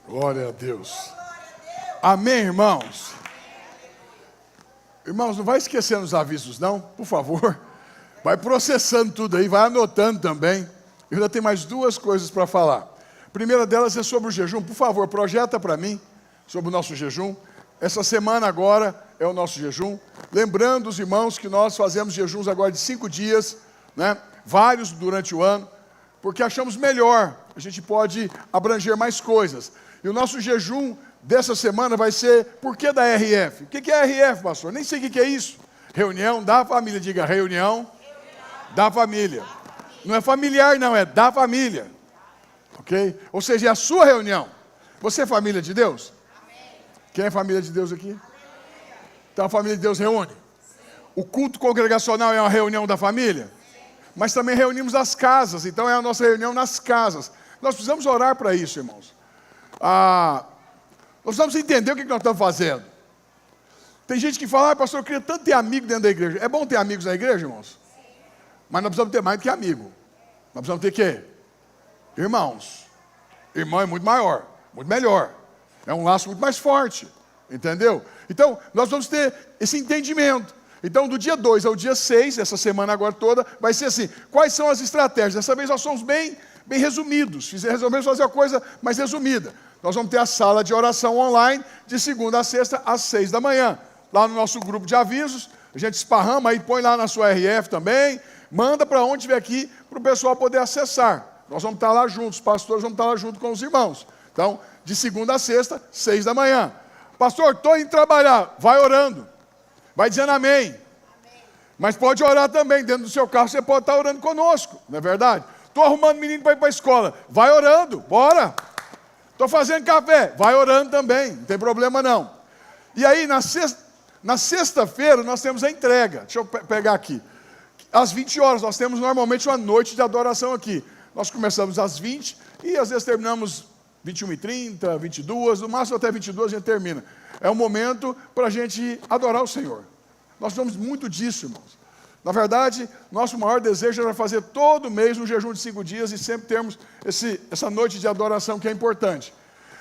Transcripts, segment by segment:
Glória a Deus. Amém, irmãos? Irmãos, não vai esquecendo os avisos não, por favor. Vai processando tudo aí, vai anotando também. Eu ainda tenho mais duas coisas para falar. A primeira delas é sobre o jejum. Por favor, projeta para mim sobre o nosso jejum. Essa semana agora é o nosso jejum. Lembrando os irmãos que nós fazemos jejuns agora de 5 dias, né? Vários durante o ano, porque achamos melhor. A gente pode abranger mais coisas. E o nosso jejum dessa semana vai ser, por que da RF? O que é RF, pastor? Nem sei o que é isso. Reunião da família, diga reunião da família. Não é familiar não, é da família. Ok? Ou seja, é a sua reunião. Você é família de Deus? Quem é família de Deus aqui? Então a família de Deus reúne. O culto congregacional é uma reunião da família? Mas também reunimos as casas, então é a nossa reunião nas casas. Nós precisamos orar para isso, irmãos. Nós precisamos entender o que nós estamos fazendo. Tem gente que fala, pastor, eu queria tanto ter amigo dentro da igreja. É bom ter amigos na igreja, irmãos? Mas nós precisamos ter mais do que amigo. Nós precisamos ter o quê? Irmãos. Irmão é muito maior, muito melhor. É um laço muito mais forte, entendeu? Então, nós vamos ter esse entendimento. Então, do dia 2 ao dia 6, essa semana agora toda, vai ser assim, quais são as estratégias? Dessa vez nós somos bem resumidos, resolvemos fazer a coisa mais resumida. Nós vamos ter a sala de oração online, de segunda a sexta, às 6 da manhã. Lá no nosso grupo de avisos, a gente esparrama aí, põe lá na sua RF também, manda para onde estiver aqui, para o pessoal poder acessar. Nós vamos estar lá juntos, os pastores vão estar lá junto com os irmãos. Então, de segunda a sexta, 6 da manhã. Pastor, estou indo trabalhar, vai orando. Vai dizendo amém. Mas pode orar também, dentro do seu carro você pode estar orando conosco, não é verdade? Estou arrumando menino para ir para a escola, vai orando, bora. Estou fazendo café, vai orando também, não tem problema não. E aí na sexta-feira nós temos a entrega, deixa eu pegar aqui. Às 20 horas, nós temos normalmente uma noite de adoração aqui. Nós começamos às 20 e às vezes terminamos 21h30, 22, no máximo até 22 a gente termina. É um momento para a gente adorar o Senhor. Nós precisamos muito disso, irmãos. Na verdade, nosso maior desejo era fazer todo mês um jejum de 5 dias e sempre termos essa noite de adoração que é importante.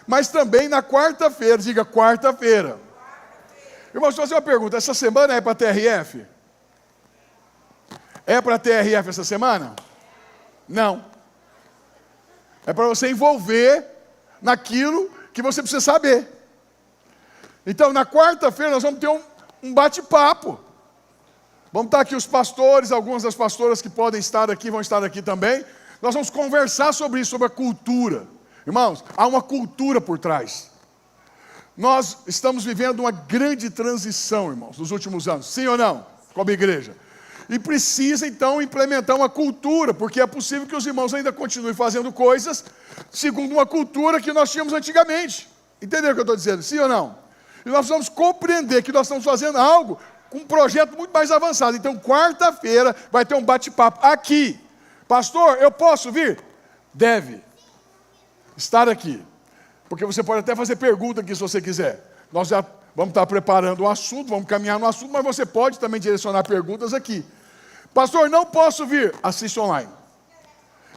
Mas também na quarta-feira, diga quarta-feira. Irmãos, deixa eu fazer uma pergunta, essa semana é para TRF? É para TRF essa semana? Não. É para você envolver naquilo que você precisa saber. Então, na quarta-feira, nós vamos ter um bate-papo. Vamos estar aqui os pastores, algumas das pastoras que podem estar aqui, vão estar aqui também. Nós vamos conversar sobre isso, sobre a cultura. Irmãos, há uma cultura por trás. Nós estamos vivendo uma grande transição, irmãos, nos últimos anos. Sim ou não? Como igreja. E precisa, então, implementar uma cultura, porque é possível que os irmãos ainda continuem fazendo coisas segundo uma cultura que nós tínhamos antigamente. Entenderam o que eu estou dizendo? Sim ou não? E nós precisamos compreender que nós estamos fazendo algo com um projeto muito mais avançado. Então, quarta-feira vai ter um bate-papo aqui. Pastor, eu posso vir? Deve estar aqui. Porque você pode até fazer pergunta aqui se você quiser. Nós já vamos estar preparando um assunto, vamos caminhar no assunto, mas você pode também direcionar perguntas aqui. Pastor, não posso vir? Assiste online.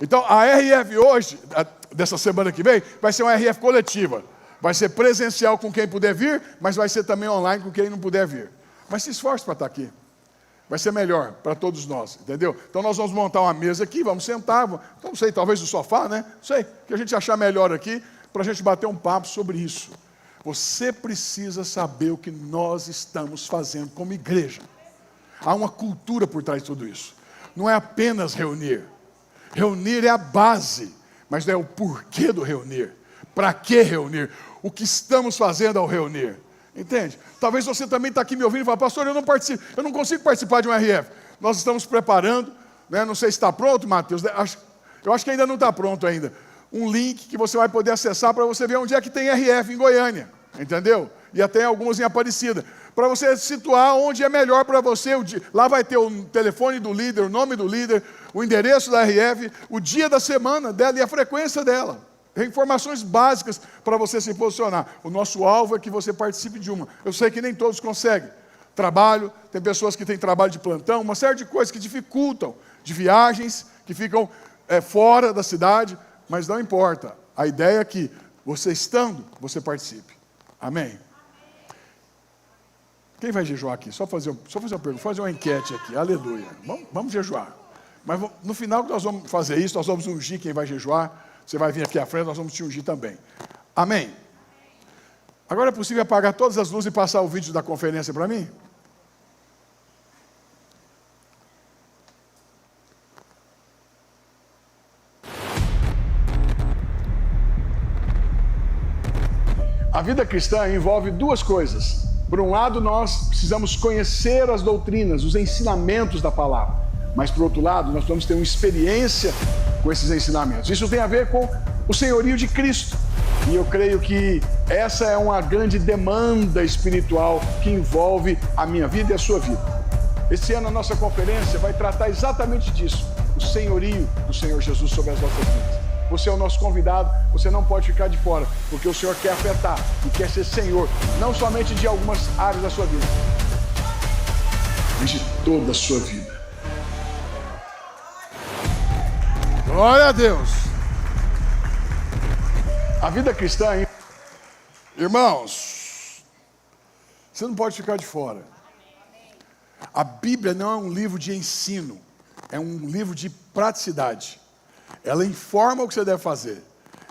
Então, a RF hoje, dessa semana que vem, vai ser uma RF coletiva. Vai ser presencial com quem puder vir, mas vai ser também online com quem não puder vir. Mas se esforce para estar aqui. Vai ser melhor para todos nós, entendeu? Então nós vamos montar uma mesa aqui, vamos sentar, não sei, talvez no sofá, né? Não sei, o que a gente achar melhor aqui, para a gente bater um papo sobre isso. Você precisa saber o que nós estamos fazendo como igreja. Há uma cultura por trás de tudo isso. Não é apenas reunir. Reunir é a base, mas não é o porquê do reunir. Para que reunir? O que estamos fazendo ao reunir? Entende? Talvez você também está aqui me ouvindo e fala, pastor, eu não consigo participar de um RF. Nós estamos preparando, né? Não sei se está pronto, Mateus. Eu acho que ainda não está pronto ainda. Um link que você vai poder acessar para você ver onde é que tem RF em Goiânia. Entendeu? E até algumas em Aparecida. Para você situar onde é melhor para você. Lá vai ter o telefone do líder, o nome do líder, o endereço da RF, o dia da semana dela e a frequência dela. Informações básicas para você se posicionar. O nosso alvo é que você participe de uma. Eu sei que nem todos conseguem. Trabalho, tem pessoas que têm trabalho de plantão, uma série de coisas que dificultam, de viagens, que ficam fora da cidade, mas não importa. A ideia é que Você estando, você participe. Amém? Quem vai jejuar aqui? Só fazer uma pergunta, fazer uma enquete aqui. Aleluia. Vamos jejuar. Mas no final que nós vamos fazer isso, nós vamos ungir quem vai jejuar. Você vai vir aqui à frente, nós vamos te ungir também. Amém? Agora é possível apagar todas as luzes e passar o vídeo da conferência para mim? A vida cristã envolve duas coisas. Por um lado, nós precisamos conhecer as doutrinas, os ensinamentos da palavra. Mas, por outro lado, nós precisamos ter uma experiência com esses ensinamentos. Isso tem a ver com o senhorio de Cristo. E eu creio que essa é uma grande demanda espiritual que envolve a minha vida e a sua vida. Esse ano a nossa conferência vai tratar exatamente disso. O senhorio do Senhor Jesus sobre as nossas vidas. Você é o nosso convidado, você não pode ficar de fora, porque o Senhor quer afetar e quer ser Senhor, não somente de algumas áreas da sua vida, mas de toda a sua vida. Glória a Deus! A vida cristã, irmãos, você não pode ficar de fora. A Bíblia não é um livro de ensino, é um livro de praticidade. Ela informa o que você deve fazer.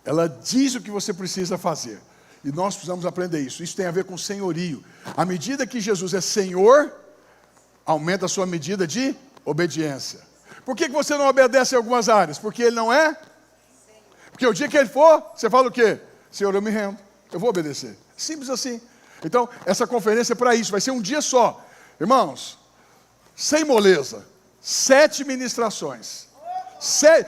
Ela diz o que você precisa fazer. E nós precisamos aprender isso. Isso tem a ver com senhorio. À medida que Jesus é Senhor, aumenta a sua medida de obediência. Por que você não obedece em algumas áreas? Porque Ele não é? Porque o dia que Ele for, você fala o quê? Senhor, eu me rendo. Eu vou obedecer. Simples assim. Então, essa conferência é para isso. Vai ser um dia só. Irmãos, sem moleza. 7 ministrações.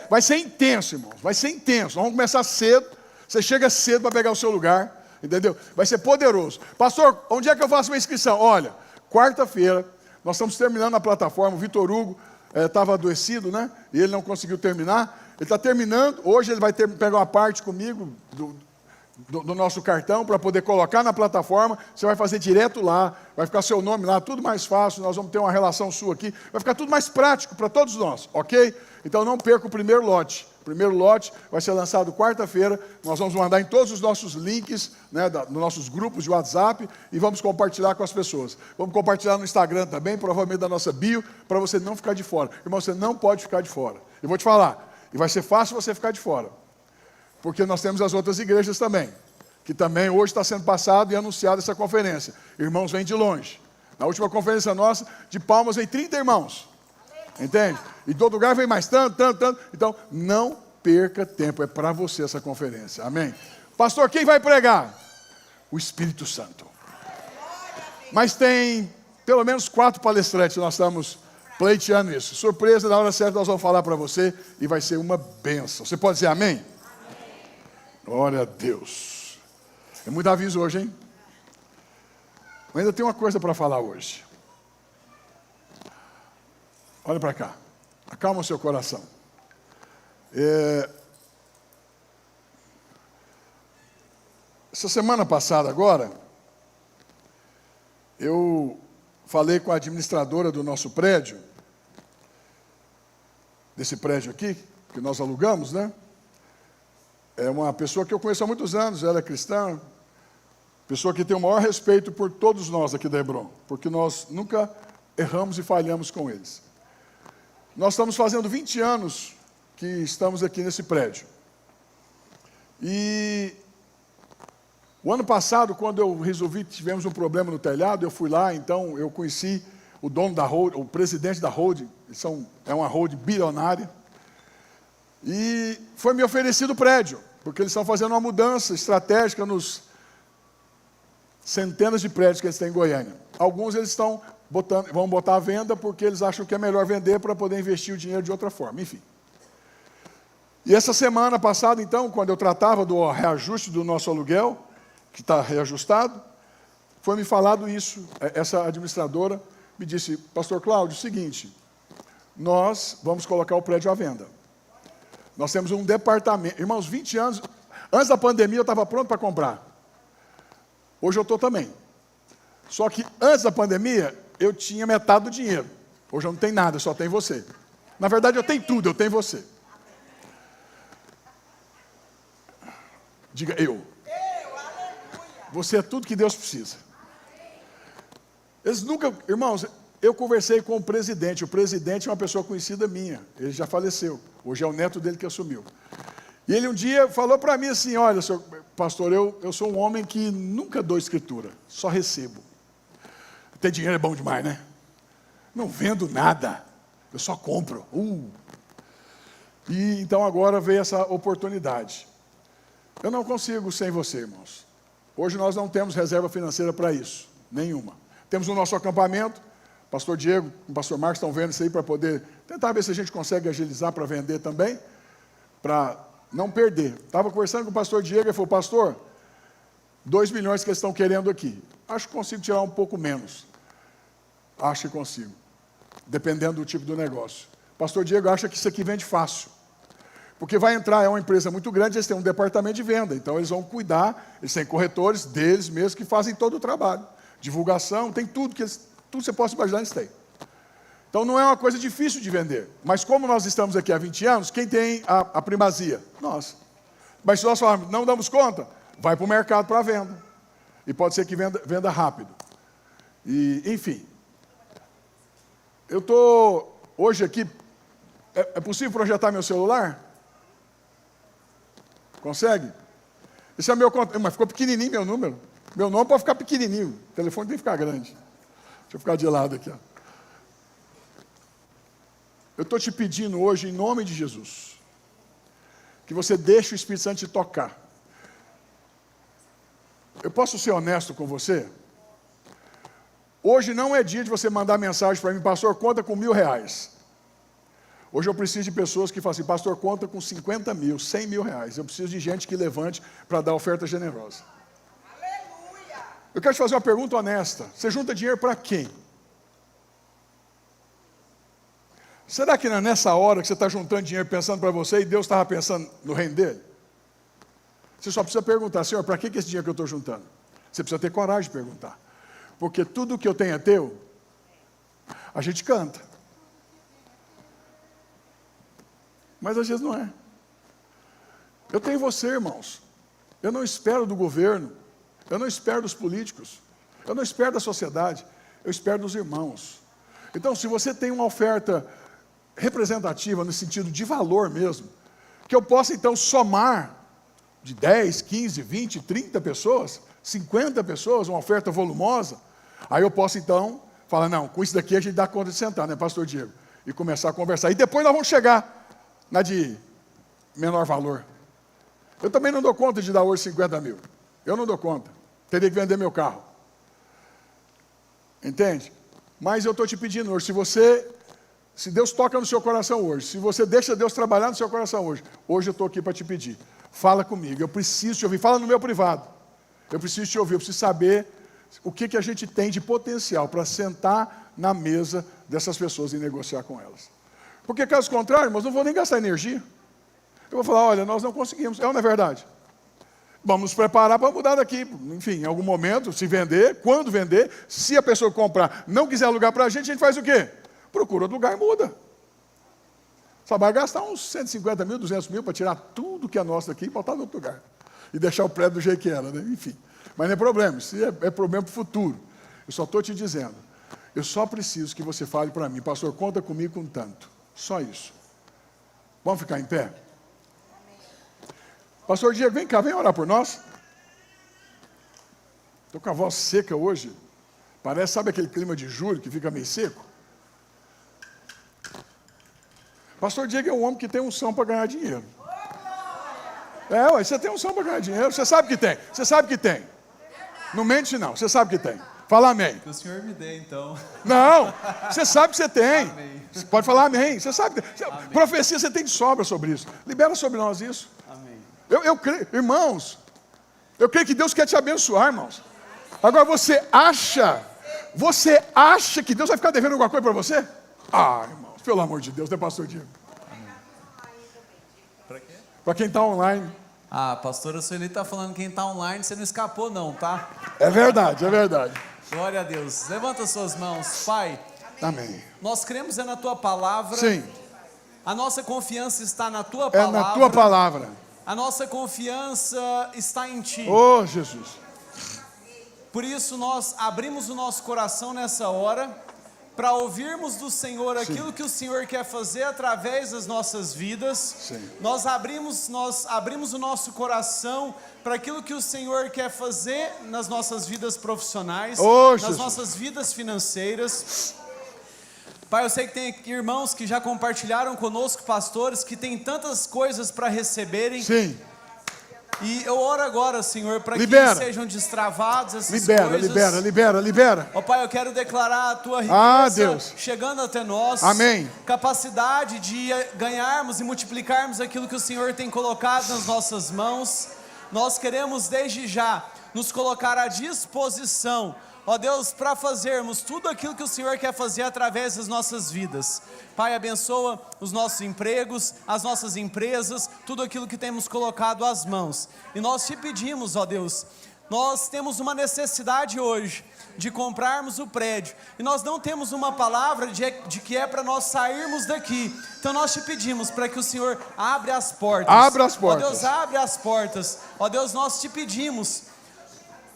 Vai ser intenso, irmãos. Vai ser intenso. Nós vamos começar cedo. Você chega cedo para pegar o seu lugar. Entendeu? Vai ser poderoso. Pastor, onde é que eu faço minha inscrição? Olha, quarta-feira, nós estamos terminando a plataforma. O Vitor Hugo estava adoecido, né? E ele não conseguiu terminar. Ele está terminando. Hoje ele vai pegar uma parte comigo do nosso cartão para poder colocar na plataforma. Você vai fazer direto lá. Vai ficar seu nome lá, tudo mais fácil. Nós vamos ter uma relação sua aqui. Vai ficar tudo mais prático para todos nós, ok? Então não perca o primeiro lote. O primeiro lote vai ser lançado quarta-feira. Nós vamos mandar em todos os nossos links, né, nos nossos grupos de WhatsApp e vamos compartilhar com as pessoas. Vamos compartilhar no Instagram também, provavelmente da nossa bio, para você não ficar de fora. Irmão, você não pode ficar de fora. Eu vou te falar, e vai ser fácil você ficar de fora. Porque nós temos as outras igrejas também, que também hoje está sendo passado e anunciado essa conferência. Irmãos vêm de longe. Na última conferência nossa, de Palmas, veio 30 irmãos. Entende? E todo lugar vem mais tanto. Então, não perca tempo. É para você essa conferência. Amém? Pastor, quem vai pregar? O Espírito Santo. Mas tem pelo menos 4 palestrantes. Nós estamos pleiteando isso. Surpresa, na hora certa nós vamos falar para você. E vai ser uma bênção. Você pode dizer amém? Amém. Glória a Deus. É muito aviso hoje, hein? Mas ainda tem uma coisa para falar hoje. Olha para cá. Acalma o seu coração. Essa semana passada agora, eu falei com a administradora do nosso prédio, desse prédio aqui, que nós alugamos, né? É uma pessoa que eu conheço há muitos anos, ela é cristã, pessoa que tem o maior respeito por todos nós aqui da Hebron, porque nós nunca erramos e falhamos com eles. Nós estamos fazendo 20 anos que estamos aqui nesse prédio. E o ano passado, quando eu resolvi, tivemos um problema no telhado, eu fui lá, então eu conheci o dono da holding, o presidente da holding, é uma holding bilionária, e foi me oferecido o prédio, porque eles estão fazendo uma mudança estratégica nos centenas de prédios que eles têm em Goiânia. Alguns eles vão botar à venda porque eles acham que é melhor vender para poder investir o dinheiro de outra forma, enfim. E essa semana passada, então, quando eu tratava do reajuste do nosso aluguel, que está reajustado, foi me falado isso. Essa administradora me disse, pastor Cláudio, o seguinte, nós vamos colocar o prédio à venda. Nós temos um departamento, irmãos, 20 anos, antes da pandemia eu estava pronto para comprar. Hoje eu estou também. Só que antes da pandemia, eu tinha metade do dinheiro. Hoje eu não tenho nada, só tenho você. Na verdade eu tenho tudo, eu tenho você. Diga eu. Você é tudo que Deus precisa. Eles nunca, irmãos, eu conversei com o presidente é uma pessoa conhecida minha, ele já faleceu, hoje é o neto dele que assumiu. E ele um dia falou para mim assim, olha, senhor pastor, eu sou um homem que nunca dou escritura, só recebo. Ter dinheiro é bom demais, né? Não vendo nada, eu só compro. E então agora veio essa oportunidade. Eu não consigo sem você, irmãos. Hoje nós não temos reserva financeira para isso, nenhuma. Temos o nosso acampamento, o pastor Diego e o pastor Marcos estão vendo isso aí para poder tentar ver se a gente consegue agilizar para vender também, para não perder. Estava conversando com o pastor Diego e falou, pastor, 2 milhões que eles estão querendo aqui. Acho que consigo tirar um pouco menos. Acho que consigo, dependendo do tipo do negócio. O pastor Diego acha que isso aqui vende fácil. Porque vai entrar, é uma empresa muito grande, eles têm um departamento de venda, então eles vão cuidar, eles têm corretores deles mesmos que fazem todo o trabalho. Divulgação, tem tudo que eles, tudo que você possa imaginar, eles têm. Então não é uma coisa difícil de vender. Mas como nós estamos aqui há 20 anos, quem tem a primazia? Nós. Mas se nós falarmos, não damos conta, vai para o mercado para venda. E pode ser que venda rápido. E, enfim. Eu estou hoje aqui, é possível projetar meu celular? Consegue? Esse é meu contato, mas ficou pequenininho meu número. Meu nome pode ficar pequenininho, o telefone tem que ficar grande. Deixa eu ficar de lado aqui. Ó. Eu estou te pedindo hoje, em nome de Jesus, que você deixe o Espírito Santo te tocar. Eu posso ser honesto com você? Hoje não é dia de você mandar mensagem para mim, pastor, conta com R$1.000. Hoje eu preciso de pessoas que falam assim, pastor, conta com 50 mil, 100 mil reais. Eu preciso de gente que levante para dar oferta generosa. Aleluia! Eu quero te fazer uma pergunta honesta. Você junta dinheiro para quem? Será que não é nessa hora que você está juntando dinheiro pensando para você e Deus estava pensando no reino dele? Você só precisa perguntar, Senhor, para que esse dinheiro que eu estou juntando? Você precisa ter coragem de perguntar. Porque tudo que eu tenho é teu. A gente canta. Mas às vezes não é. Eu tenho você, irmãos. Eu não espero do governo. Eu não espero dos políticos. Eu não espero da sociedade. Eu espero dos irmãos. Então, se você tem uma oferta representativa, no sentido de valor mesmo, que eu possa então somar de 10, 15, 20, 30 pessoas, 50 pessoas, uma oferta volumosa, aí eu posso então falar, não, com isso daqui a gente dá conta de sentar, né, pastor Diego? E começar a conversar. E depois nós vamos chegar na de menor valor. Eu também não dou conta de dar hoje 50 mil. Eu não dou conta. Teria que vender meu carro. Entende? Mas eu estou te pedindo hoje, se Deus toca no seu coração hoje, se você deixa Deus trabalhar no seu coração hoje eu estou aqui para te pedir. Fala comigo, eu preciso te ouvir. Fala no meu privado. Eu preciso te ouvir, eu preciso saber o que a gente tem de potencial para sentar na mesa dessas pessoas e negociar com elas. Porque caso contrário, irmãos, não vou nem gastar energia. Eu vou falar, olha, nós não conseguimos. É ou não é verdade? Vamos nos preparar para mudar daqui. Enfim, em algum momento, se vender, quando vender, se a pessoa que comprar não quiser alugar para a gente faz o quê? Procura outro lugar e muda. Só vai gastar uns 150 mil, 200 mil para tirar tudo que é nosso daqui e botar em outro lugar. E deixar o prédio do jeito que era, né? Enfim. Mas não é problema, isso é problema para o futuro. Eu só estou te dizendo, eu só preciso que você fale para mim, pastor, conta comigo com tanto. Só isso. Vamos ficar em pé? Pastor Diego, vem cá, vem orar por nós. Estou com a voz seca hoje. Parece, sabe aquele clima de julho que fica meio seco? Pastor Diego é um homem que tem unção para ganhar dinheiro. Você tem unção para ganhar dinheiro, você sabe que tem. Você sabe que tem. Não mente não, você sabe que tem. Fala amém. Que o Senhor me dê, então. Não, você sabe que você tem. Amém. Você pode falar amém. Você sabe que Amém. Profecia você tem de sobra sobre isso. Libera sobre nós isso. Amém. Eu creio, irmãos, eu creio que Deus quer te abençoar, irmãos. Agora você acha que Deus vai ficar devendo alguma coisa para você? Ah, irmãos, pelo amor de Deus, né, pastor Diego? Para quê? Para quem está online. Ah, pastora Sueli está falando quem está online, você não escapou não, tá? É verdade, é verdade. Glória a Deus. Levanta suas mãos, Pai. Amém. Nós cremos na Tua Palavra. Sim. A nossa confiança está na Tua É Palavra. na Tua Palavra. A nossa confiança está em Ti. Oh, Jesus. Por isso nós abrimos o nosso coração nessa hora, para ouvirmos do Senhor aquilo que o Senhor quer fazer através das nossas vidas. Sim. Nós abrimos o nosso coração para aquilo que o Senhor quer fazer nas nossas vidas profissionais, nas Jesus. nossas vidas financeiras. Pai, eu sei que tem aqui irmãos que já compartilharam conosco, pastores, que tem tantas coisas para receberem. Sim. E eu oro agora, Senhor, para que sejam destravados essas coisas. Libera. Ó Pai, eu quero declarar a Tua riqueza Deus. chegando até nós. Amém. Capacidade de ganharmos e multiplicarmos aquilo que o Senhor tem colocado nas nossas mãos. Nós queremos desde já nos colocar à disposição, ó Deus, para fazermos tudo aquilo que o Senhor quer fazer através das nossas vidas. Pai, abençoa os nossos empregos, as nossas empresas, tudo aquilo que temos colocado às mãos. E nós te pedimos, ó Deus, nós temos uma necessidade hoje de comprarmos o prédio, e nós não temos uma palavra de que é para nós sairmos daqui. Então nós te pedimos para que o Senhor abra as portas. Abra as portas. Ó Deus, abre as portas. Ó Deus, nós te pedimos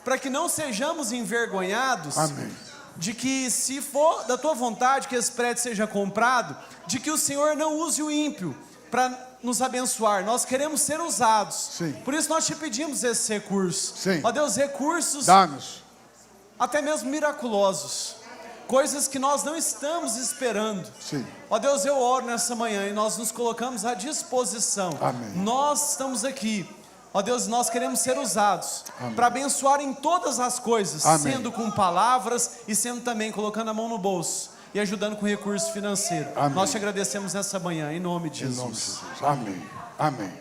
para que não sejamos envergonhados. Amém. De que, se for da tua vontade que esse prédio seja comprado, de que o Senhor não use o ímpio para nos abençoar. Nós queremos ser usados. Sim. Por isso nós te pedimos esse recurso. Sim. Ó Deus, recursos Dá-nos. até mesmo miraculosos, coisas que nós não estamos esperando. Sim. Ó Deus, eu oro nessa manhã e nós nos colocamos à disposição. Amém. Nós estamos aqui. Ó Deus, nós queremos ser usados para abençoar em todas as coisas. Amém. Sendo com palavras e sendo também colocando a mão no bolso e ajudando com recurso financeiro. Amém. Nós te agradecemos nessa manhã, em nome de Em Jesus. nome de Jesus. Amém. Amém.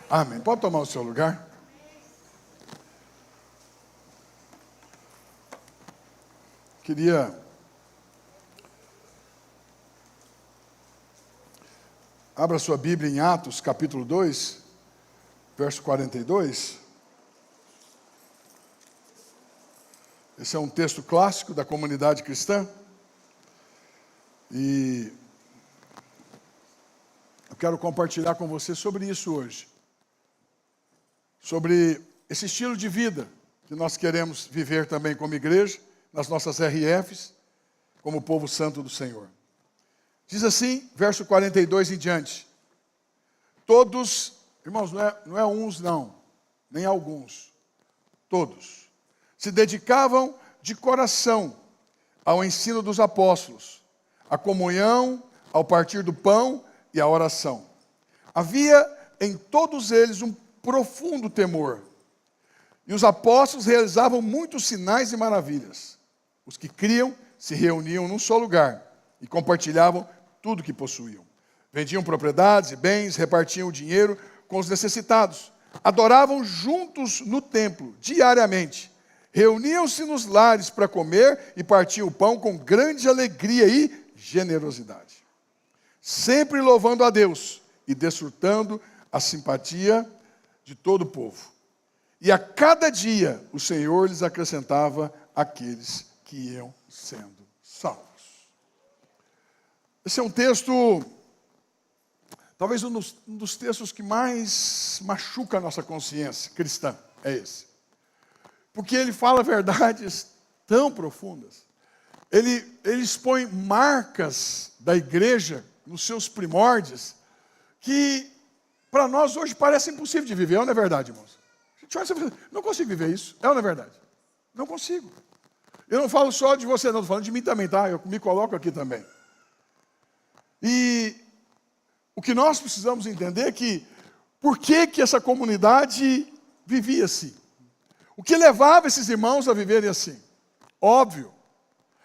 Amém. Pode tomar o seu lugar? Queria abra sua Bíblia em Atos, capítulo 2, verso 42. Esse é um texto clássico da comunidade cristã. E eu quero compartilhar com você sobre isso hoje. Sobre esse estilo de vida que nós queremos viver também como igreja, nas nossas RFs, como povo santo do Senhor. Diz assim, verso 42 em diante. Todos, irmãos, não é uns não, nem alguns. Todos se dedicavam de coração ao ensino dos apóstolos, à comunhão, ao partir do pão e à oração. Havia em todos eles um profundo temor. E os apóstolos realizavam muitos sinais e maravilhas. Os que criam se reuniam num só lugar e compartilhavam tudo que possuíam. Vendiam propriedades e bens, repartiam o dinheiro com os necessitados. Adoravam juntos no templo, diariamente. Reuniam-se nos lares para comer e partiam o pão com grande alegria e generosidade. Sempre louvando a Deus e desfrutando a simpatia de todo o povo. E a cada dia o Senhor lhes acrescentava aqueles que iam sendo salvos. Esse é um texto, talvez um dos textos que mais machuca a nossa consciência cristã, é esse. Porque ele fala verdades tão profundas. Ele expõe marcas da igreja nos seus primórdios que para nós hoje parece impossível de viver, não é verdade, irmãos? Não consigo viver isso, não é verdade? Não consigo. Eu não falo só de você, não, estou falando de mim também, tá? Eu me coloco aqui também. E o que nós precisamos entender é que, por que essa comunidade vivia assim? O que levava esses irmãos a viverem assim? Óbvio,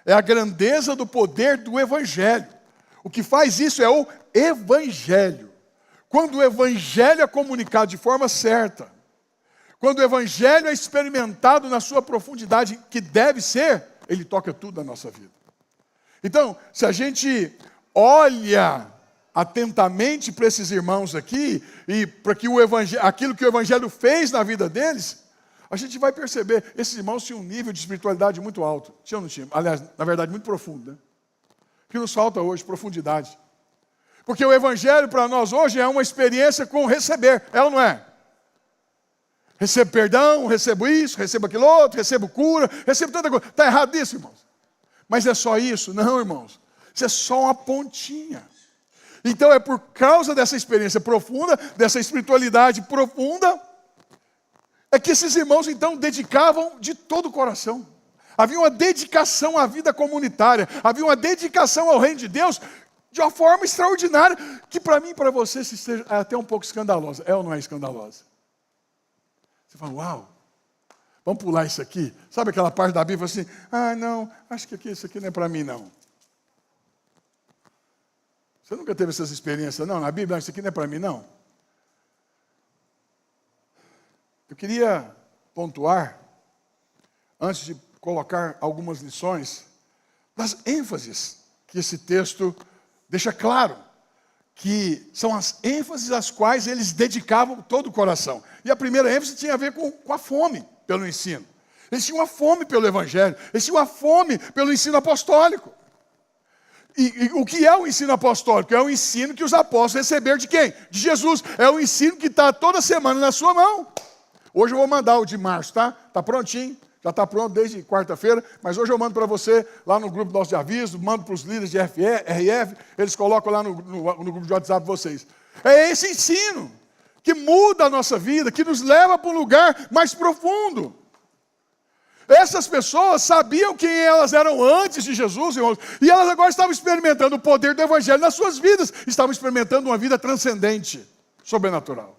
é a grandeza do poder do Evangelho. O que faz isso é o Evangelho. Quando o Evangelho é comunicado de forma certa, quando o Evangelho é experimentado na sua profundidade que deve ser, ele toca tudo na nossa vida. Então, se a gente olha atentamente para esses irmãos aqui, e para que aquilo que o Evangelho fez na vida deles, a gente vai perceber, esses irmãos tinham um nível de espiritualidade muito alto. Tinha ou não tinha? Aliás, na verdade, muito profundo, né? O que nos falta hoje? Profundidade. Porque o Evangelho para nós hoje é uma experiência com receber, é ou não é? Recebo perdão, recebo isso, recebo aquilo outro, recebo cura, recebo tanta coisa. Está errado isso, irmãos? Mas é só isso? Não, irmãos. Isso é só uma pontinha. Então é por causa dessa experiência profunda, dessa espiritualidade profunda, é que esses irmãos então dedicavam de todo o coração. Havia uma dedicação à vida comunitária, havia uma dedicação ao reino de Deus de uma forma extraordinária, que para mim e para você se esteja até um pouco escandalosa. É ou não é escandalosa? Você fala, uau, vamos pular isso aqui. Sabe aquela parte da Bíblia assim, não, acho que isso aqui não é para mim não. Você nunca teve essas experiências, não? Na Bíblia, isso aqui não é para mim não. Eu queria pontuar, antes de colocar algumas lições, das ênfases que esse texto deixa claro, que são as ênfases às quais eles dedicavam todo o coração. E a primeira ênfase tinha a ver com a fome pelo ensino. Eles tinham uma fome pelo Evangelho, eles tinham uma fome pelo ensino apostólico. E o que é o ensino apostólico? É o ensino que os apóstolos receberam de quem? De Jesus. É o ensino que está toda semana na sua mão. Hoje eu vou mandar o de março, tá? Está prontinho. Já está pronto desde quarta-feira, mas hoje eu mando para você lá no grupo nosso de aviso, mando para os líderes de RF, eles colocam lá no grupo de WhatsApp de vocês. É esse ensino que muda a nossa vida, que nos leva para um lugar mais profundo. Essas pessoas sabiam quem elas eram antes de Jesus, irmãos, e elas agora estavam experimentando o poder do Evangelho nas suas vidas, estavam experimentando uma vida transcendente, sobrenatural.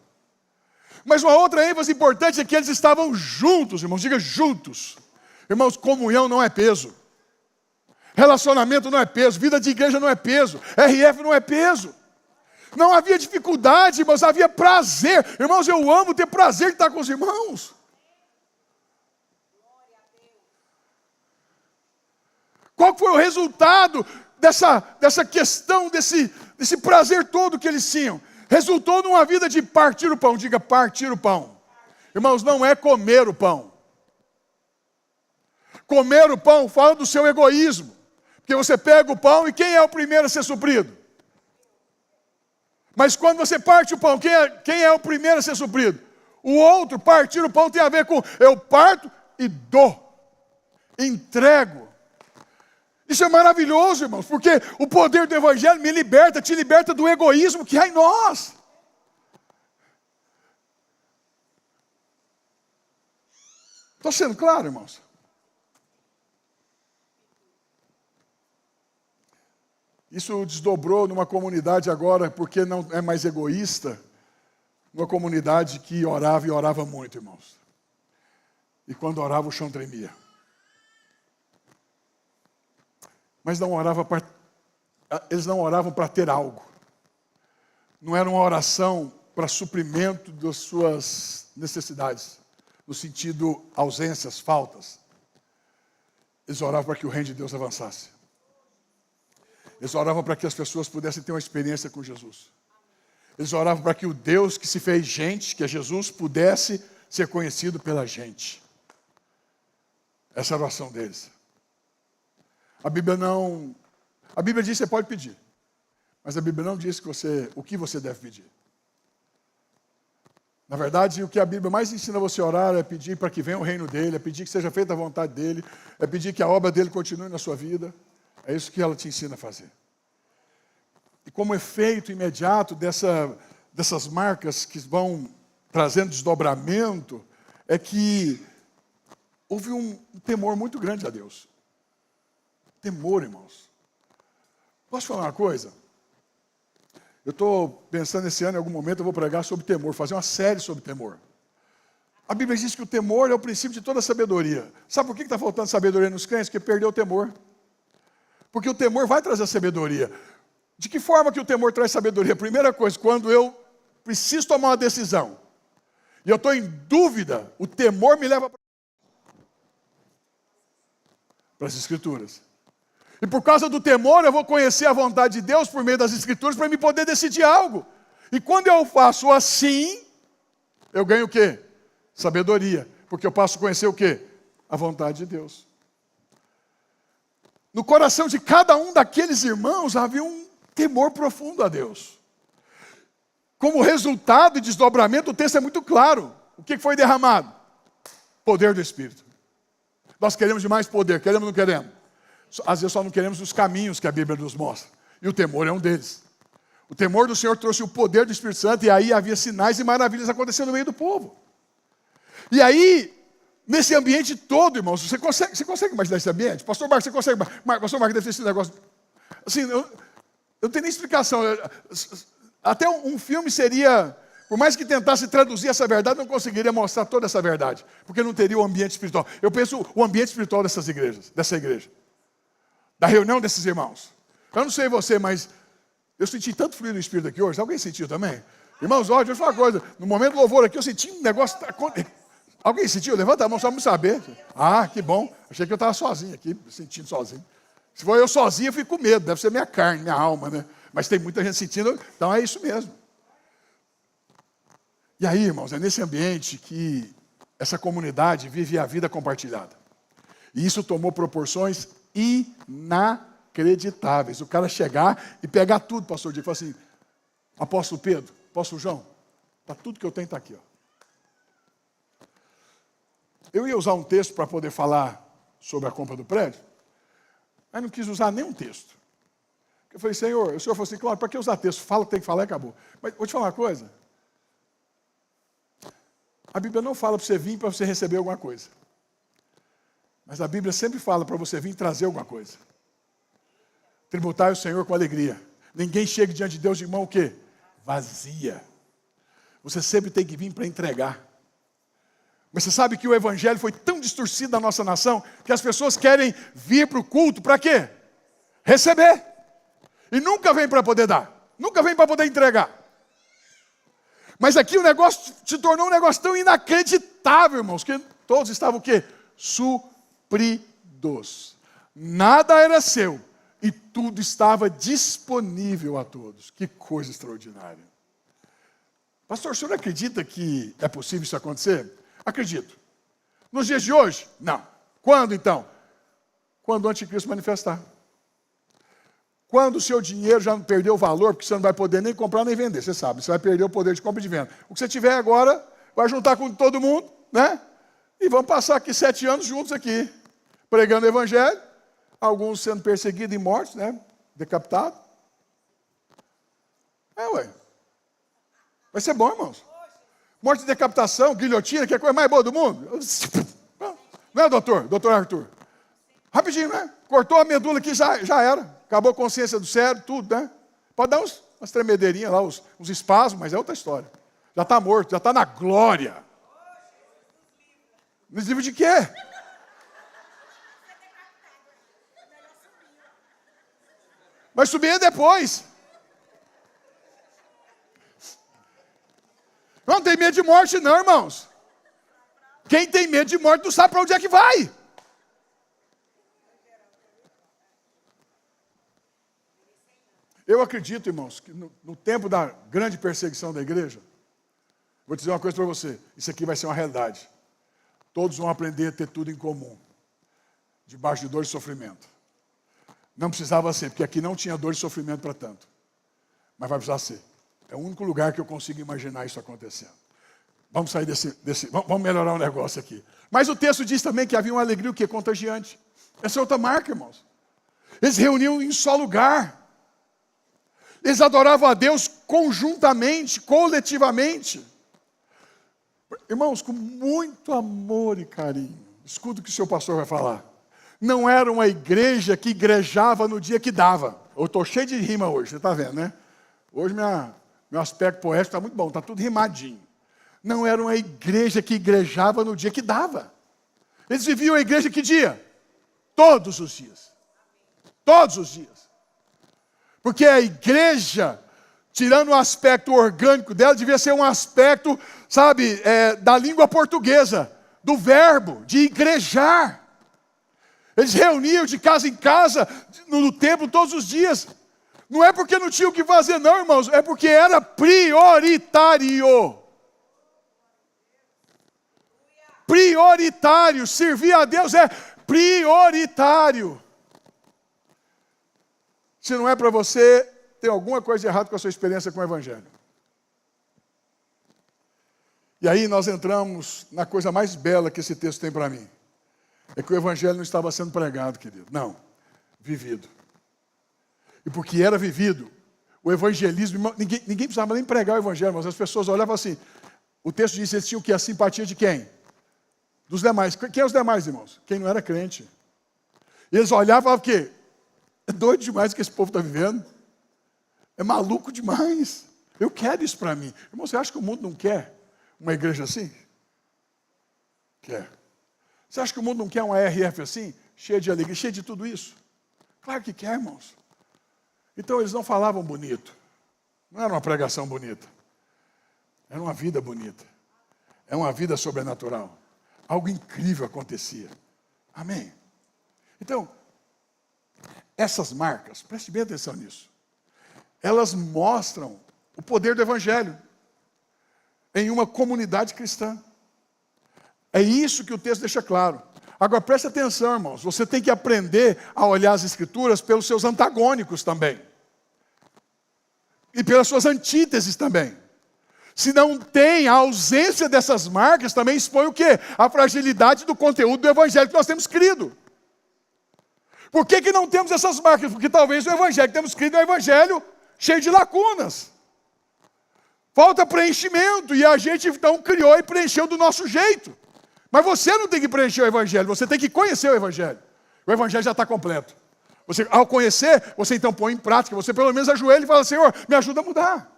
Mas uma outra ênfase importante é que eles estavam juntos, irmãos, diga juntos. Irmãos, comunhão não é peso. Relacionamento não é peso. Vida de igreja não é peso. RF não é peso. Não havia dificuldade, irmãos, havia prazer. Irmãos, eu amo ter prazer de estar com os irmãos. Qual foi o resultado dessa questão, desse prazer todo que eles tinham? Resultou numa vida de partir o pão. Diga, partir o pão. Irmãos, não é comer o pão. Comer o pão fala do seu egoísmo. Porque você pega o pão e quem é o primeiro a ser suprido? Mas quando você parte o pão, quem é o primeiro a ser suprido? O outro. Partir o pão tem a ver com eu parto e dou. Entrego. Isso é maravilhoso, irmãos, porque o poder do Evangelho me liberta, te liberta do egoísmo que há em nós. Estou sendo claro, irmãos? Isso desdobrou numa comunidade agora, porque não é mais egoísta, numa comunidade que orava e orava muito, irmãos. E quando orava o chão tremia. Mas eles não oravam para ter algo. Não era uma oração para suprimento das suas necessidades, no sentido ausências, faltas. Eles oravam para que o reino de Deus avançasse. Eles oravam para que as pessoas pudessem ter uma experiência com Jesus. Eles oravam para que o Deus que se fez gente, que é Jesus, pudesse ser conhecido pela gente. Essa era a oração deles. A Bíblia diz que você pode pedir, mas a Bíblia não diz o que você deve pedir. Na verdade, o que a Bíblia mais ensina você a orar é pedir para que venha o reino dele, é pedir que seja feita a vontade dele, é pedir que a obra dele continue na sua vida. É isso que ela te ensina a fazer. E como efeito imediato dessas marcas que vão trazendo desdobramento, é que houve um temor muito grande a Deus. Temor, irmãos. Posso falar uma coisa? Eu estou pensando esse ano, em algum momento, eu vou pregar sobre temor, fazer uma série sobre temor. A Bíblia diz que o temor é o princípio de toda sabedoria. Sabe por que está faltando sabedoria nos crentes? Porque perdeu o temor. Porque o temor vai trazer sabedoria. De que forma que o temor traz sabedoria? Primeira coisa, quando eu preciso tomar uma decisão, e eu estou em dúvida, o temor me leva para as Escrituras. E por causa do temor, eu vou conhecer a vontade de Deus por meio das Escrituras para me poder decidir algo. E quando eu faço assim, eu ganho o quê? Sabedoria. Porque eu passo a conhecer o quê? A vontade de Deus. No coração de cada um daqueles irmãos havia um temor profundo a Deus. Como resultado e desdobramento, o texto é muito claro. O que foi derramado? Poder do Espírito. Nós queremos de mais poder, queremos ou não queremos? Às vezes só não queremos os caminhos que a Bíblia nos mostra. E o temor é um deles. O temor do Senhor trouxe o poder do Espírito Santo e aí havia sinais e maravilhas acontecendo no meio do povo. E aí, nesse ambiente todo, irmãos, você consegue imaginar esse ambiente? Pastor Marcos, você consegue? Pastor Marcos, deve ter esse negócio. Assim, eu não tenho nem explicação. Até um filme seria, por mais que tentasse traduzir essa verdade, não conseguiria mostrar toda essa verdade, porque não teria o ambiente espiritual. Eu penso o ambiente espiritual dessa igreja, da reunião desses irmãos. Eu não sei você, mas eu senti tanto frio no Espírito aqui hoje. Alguém sentiu também? Irmãos, olha, deixa eu falar uma coisa. No momento do louvor aqui, eu senti um negócio. Alguém sentiu? Levanta a mão só para saber. Ah, que bom. Achei que eu estava sozinho aqui, sentindo sozinho. Se for eu sozinho, eu fico com medo. Deve ser minha carne, minha alma, né? Mas tem muita gente sentindo, então é isso mesmo. E aí, irmãos, é nesse ambiente que essa comunidade vive a vida compartilhada. E isso tomou proporções inacreditáveis. O cara chegar e pegar tudo, pastor Diego, e falar assim, apóstolo Pedro, apóstolo João, tudo que eu tenho está aqui. Ó. Eu ia usar um texto para poder falar sobre a compra do prédio, mas não quis usar nenhum texto. Eu falei, Senhor, o Senhor falou assim, claro, para que usar texto? Fala o que tem que falar e acabou. Mas vou te falar uma coisa. A Bíblia não fala para você vir para você receber alguma coisa. Mas a Bíblia sempre fala para você vir trazer alguma coisa. Tributai o Senhor com alegria. Ninguém chega diante de Deus de mão o quê? Vazia. Você sempre tem que vir para entregar. Mas você sabe que o evangelho foi tão distorcido na nossa nação que as pessoas querem vir para o culto para quê? Receber. E nunca vem para poder dar. Nunca vem para poder entregar. Mas aqui o negócio se tornou um negócio tão inacreditável, irmãos, que todos estavam o quê? Supridos. Nada era seu e tudo estava disponível a todos. Que coisa extraordinária. Pastor, o senhor acredita que é possível isso acontecer? Acredito. Nos dias de hoje? Não. Quando então? Quando o anticristo manifestar. Quando o seu dinheiro já não perdeu o valor, porque você não vai poder nem comprar nem vender, você sabe, você vai perder o poder de compra e de venda. O que você tiver agora, vai juntar com todo mundo, né? E vamos passar aqui 7 anos juntos aqui, pregando o evangelho, alguns sendo perseguidos e mortos, né? Decapitados. Ué. Vai ser bom, irmãos. Morte de decapitação, guilhotina, que é a coisa mais boa do mundo. Não é, doutor? Doutor Arthur? Rapidinho, né? Cortou a medula aqui, já era. Acabou a consciência do cérebro, tudo, né? Pode dar umas tremedeirinhas lá, uns espasmos, mas é outra história. Já está morto, já está na glória. Nos livros de quê? Mas subir depois. Não tem medo de morte não, irmãos. Quem tem medo de morte não sabe para onde é que vai. Eu acredito, irmãos, que no tempo da grande perseguição da igreja, vou dizer uma coisa para você, isso aqui vai ser uma realidade. Todos vão aprender a ter tudo em comum, debaixo de dor e sofrimento. Não precisava ser, porque aqui não tinha dor e sofrimento para tanto. Mas vai precisar ser. É o único lugar que eu consigo imaginar isso acontecendo. Vamos sair vamos melhorar o negócio aqui. Mas o texto diz também que havia uma alegria o quê? Contagiante. Essa é outra marca, irmãos. Eles reuniam em só lugar. Eles adoravam a Deus conjuntamente, coletivamente. Irmãos, com muito amor e carinho. Escuta o que o seu pastor vai falar. Não era uma igreja que igrejava no dia que dava. Eu estou cheio de rima hoje, você está vendo, né? Hoje meu aspecto poético está muito bom, está tudo rimadinho. Não era uma igreja que igrejava no dia que dava. Eles viviam a igreja que dia? Todos os dias. Todos os dias. Porque a igreja, tirando o aspecto orgânico dela, devia ser um aspecto, sabe, da língua portuguesa, do verbo, de igrejar. Eles reuniam de casa em casa, no templo, todos os dias. Não é porque não tinha o que fazer, não, irmãos, é porque era prioritário. Prioritário, servir a Deus é prioritário. Se não é para você, tem alguma coisa errada com a sua experiência com o evangelho. E aí nós entramos na coisa mais bela que esse texto tem para mim. É que o evangelho não estava sendo pregado, querido. Não, vivido. E porque era vivido, o evangelismo, ninguém precisava nem pregar o evangelho, mas as pessoas olhavam assim. O texto diz que eles tinham que a simpatia de quem? Dos demais. Quem é os demais, irmãos? Quem não era crente. E eles olhavam e falavam o quê? É doido demais o que esse povo está vivendo. É maluco demais. Eu quero isso para mim. Irmão, você acha que o mundo não quer uma igreja assim? Quer. Você acha que o mundo não quer uma RF assim? Cheia de alegria, cheia de tudo isso? Claro que quer, irmãos. Então eles não falavam bonito. Não era uma pregação bonita. Era uma vida bonita. É uma vida sobrenatural. Algo incrível acontecia. Amém? Então, essas marcas, preste bem atenção nisso. Elas mostram o poder do evangelho em uma comunidade cristã. É isso que o texto deixa claro. Agora preste atenção, irmãos. Você tem que aprender a olhar as escrituras pelos seus antagônicos também. E pelas suas antíteses também. Se não tem a ausência dessas marcas, também expõe o quê? A fragilidade do conteúdo do evangelho que nós temos crido. Por que não temos essas marcas? Porque talvez o evangelho que temos crido é um evangelho cheio de lacunas. Falta preenchimento, e a gente então criou e preencheu do nosso jeito. Mas você não tem que preencher o evangelho, você tem que conhecer o evangelho. O evangelho já está completo. Você, ao conhecer, você então põe em prática, você pelo menos ajoelha e fala, Senhor, me ajuda a mudar.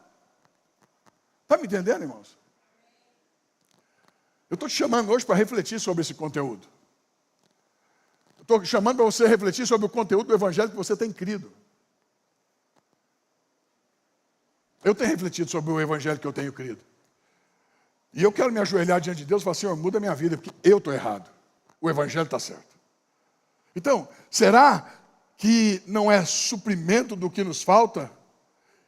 Está me entendendo, irmãos? Eu estou te chamando hoje para refletir sobre esse conteúdo. Eu estou chamando para você refletir sobre o conteúdo do evangelho que você tem crido. Eu tenho refletido sobre o evangelho que eu tenho crido. E eu quero me ajoelhar diante de Deus e falar, Senhor, muda a minha vida, porque eu estou errado. O evangelho está certo. Então, será que não é suprimento do que nos falta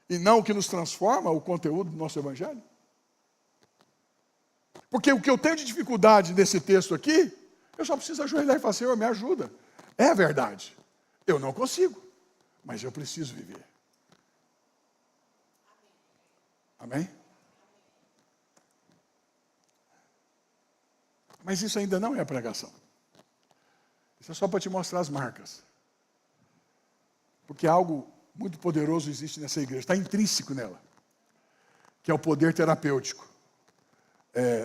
e não o que nos transforma o conteúdo do nosso evangelho? Porque o que eu tenho de dificuldade nesse texto aqui, eu só preciso ajoelhar e falar, Senhor, me ajuda. É verdade. Eu não consigo, mas eu preciso viver. Amém? Mas isso ainda não é a pregação. Isso é só para te mostrar as marcas. Porque algo muito poderoso existe nessa igreja, está intrínseco nela, que é o poder terapêutico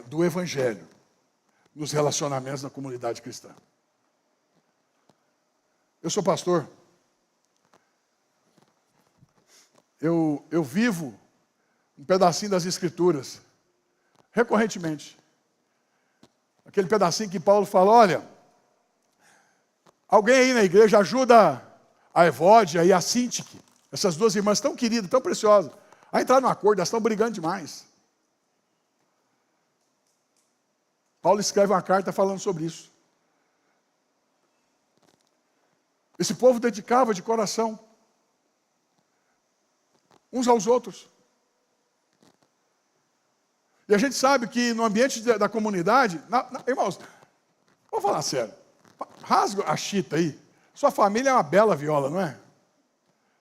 do evangelho nos relacionamentos da comunidade cristã. Eu sou pastor. Eu vivo um pedacinho das Escrituras, recorrentemente. Aquele pedacinho que Paulo fala, olha, alguém aí na igreja ajuda a Evódia e a Sintique, essas duas irmãs tão queridas, tão preciosas, a entrar num acordo, elas estão brigando demais. Paulo escreve uma carta falando sobre isso. Esse povo dedicava de coração uns aos outros. E a gente sabe que no ambiente da comunidade, irmãos, vou falar sério, rasga a chita aí, sua família é uma bela viola, não é?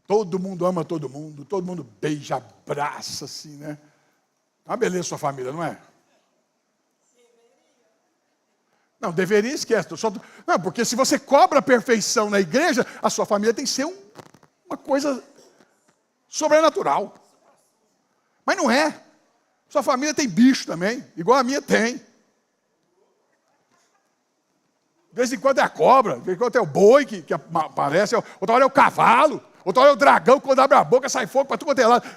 Todo mundo ama todo mundo beija, abraça assim, né? É uma beleza sua família, não é? Não, deveria, esquece. Não, porque se você cobra a perfeição na igreja, a sua família tem que ser uma coisa sobrenatural. Mas não é. Sua família tem bicho também, igual a minha tem. De vez em quando é a cobra, de vez em quando é o boi que aparece, outra hora é o cavalo, outra hora é o dragão, quando abre a boca sai fogo para tudo quanto é lado.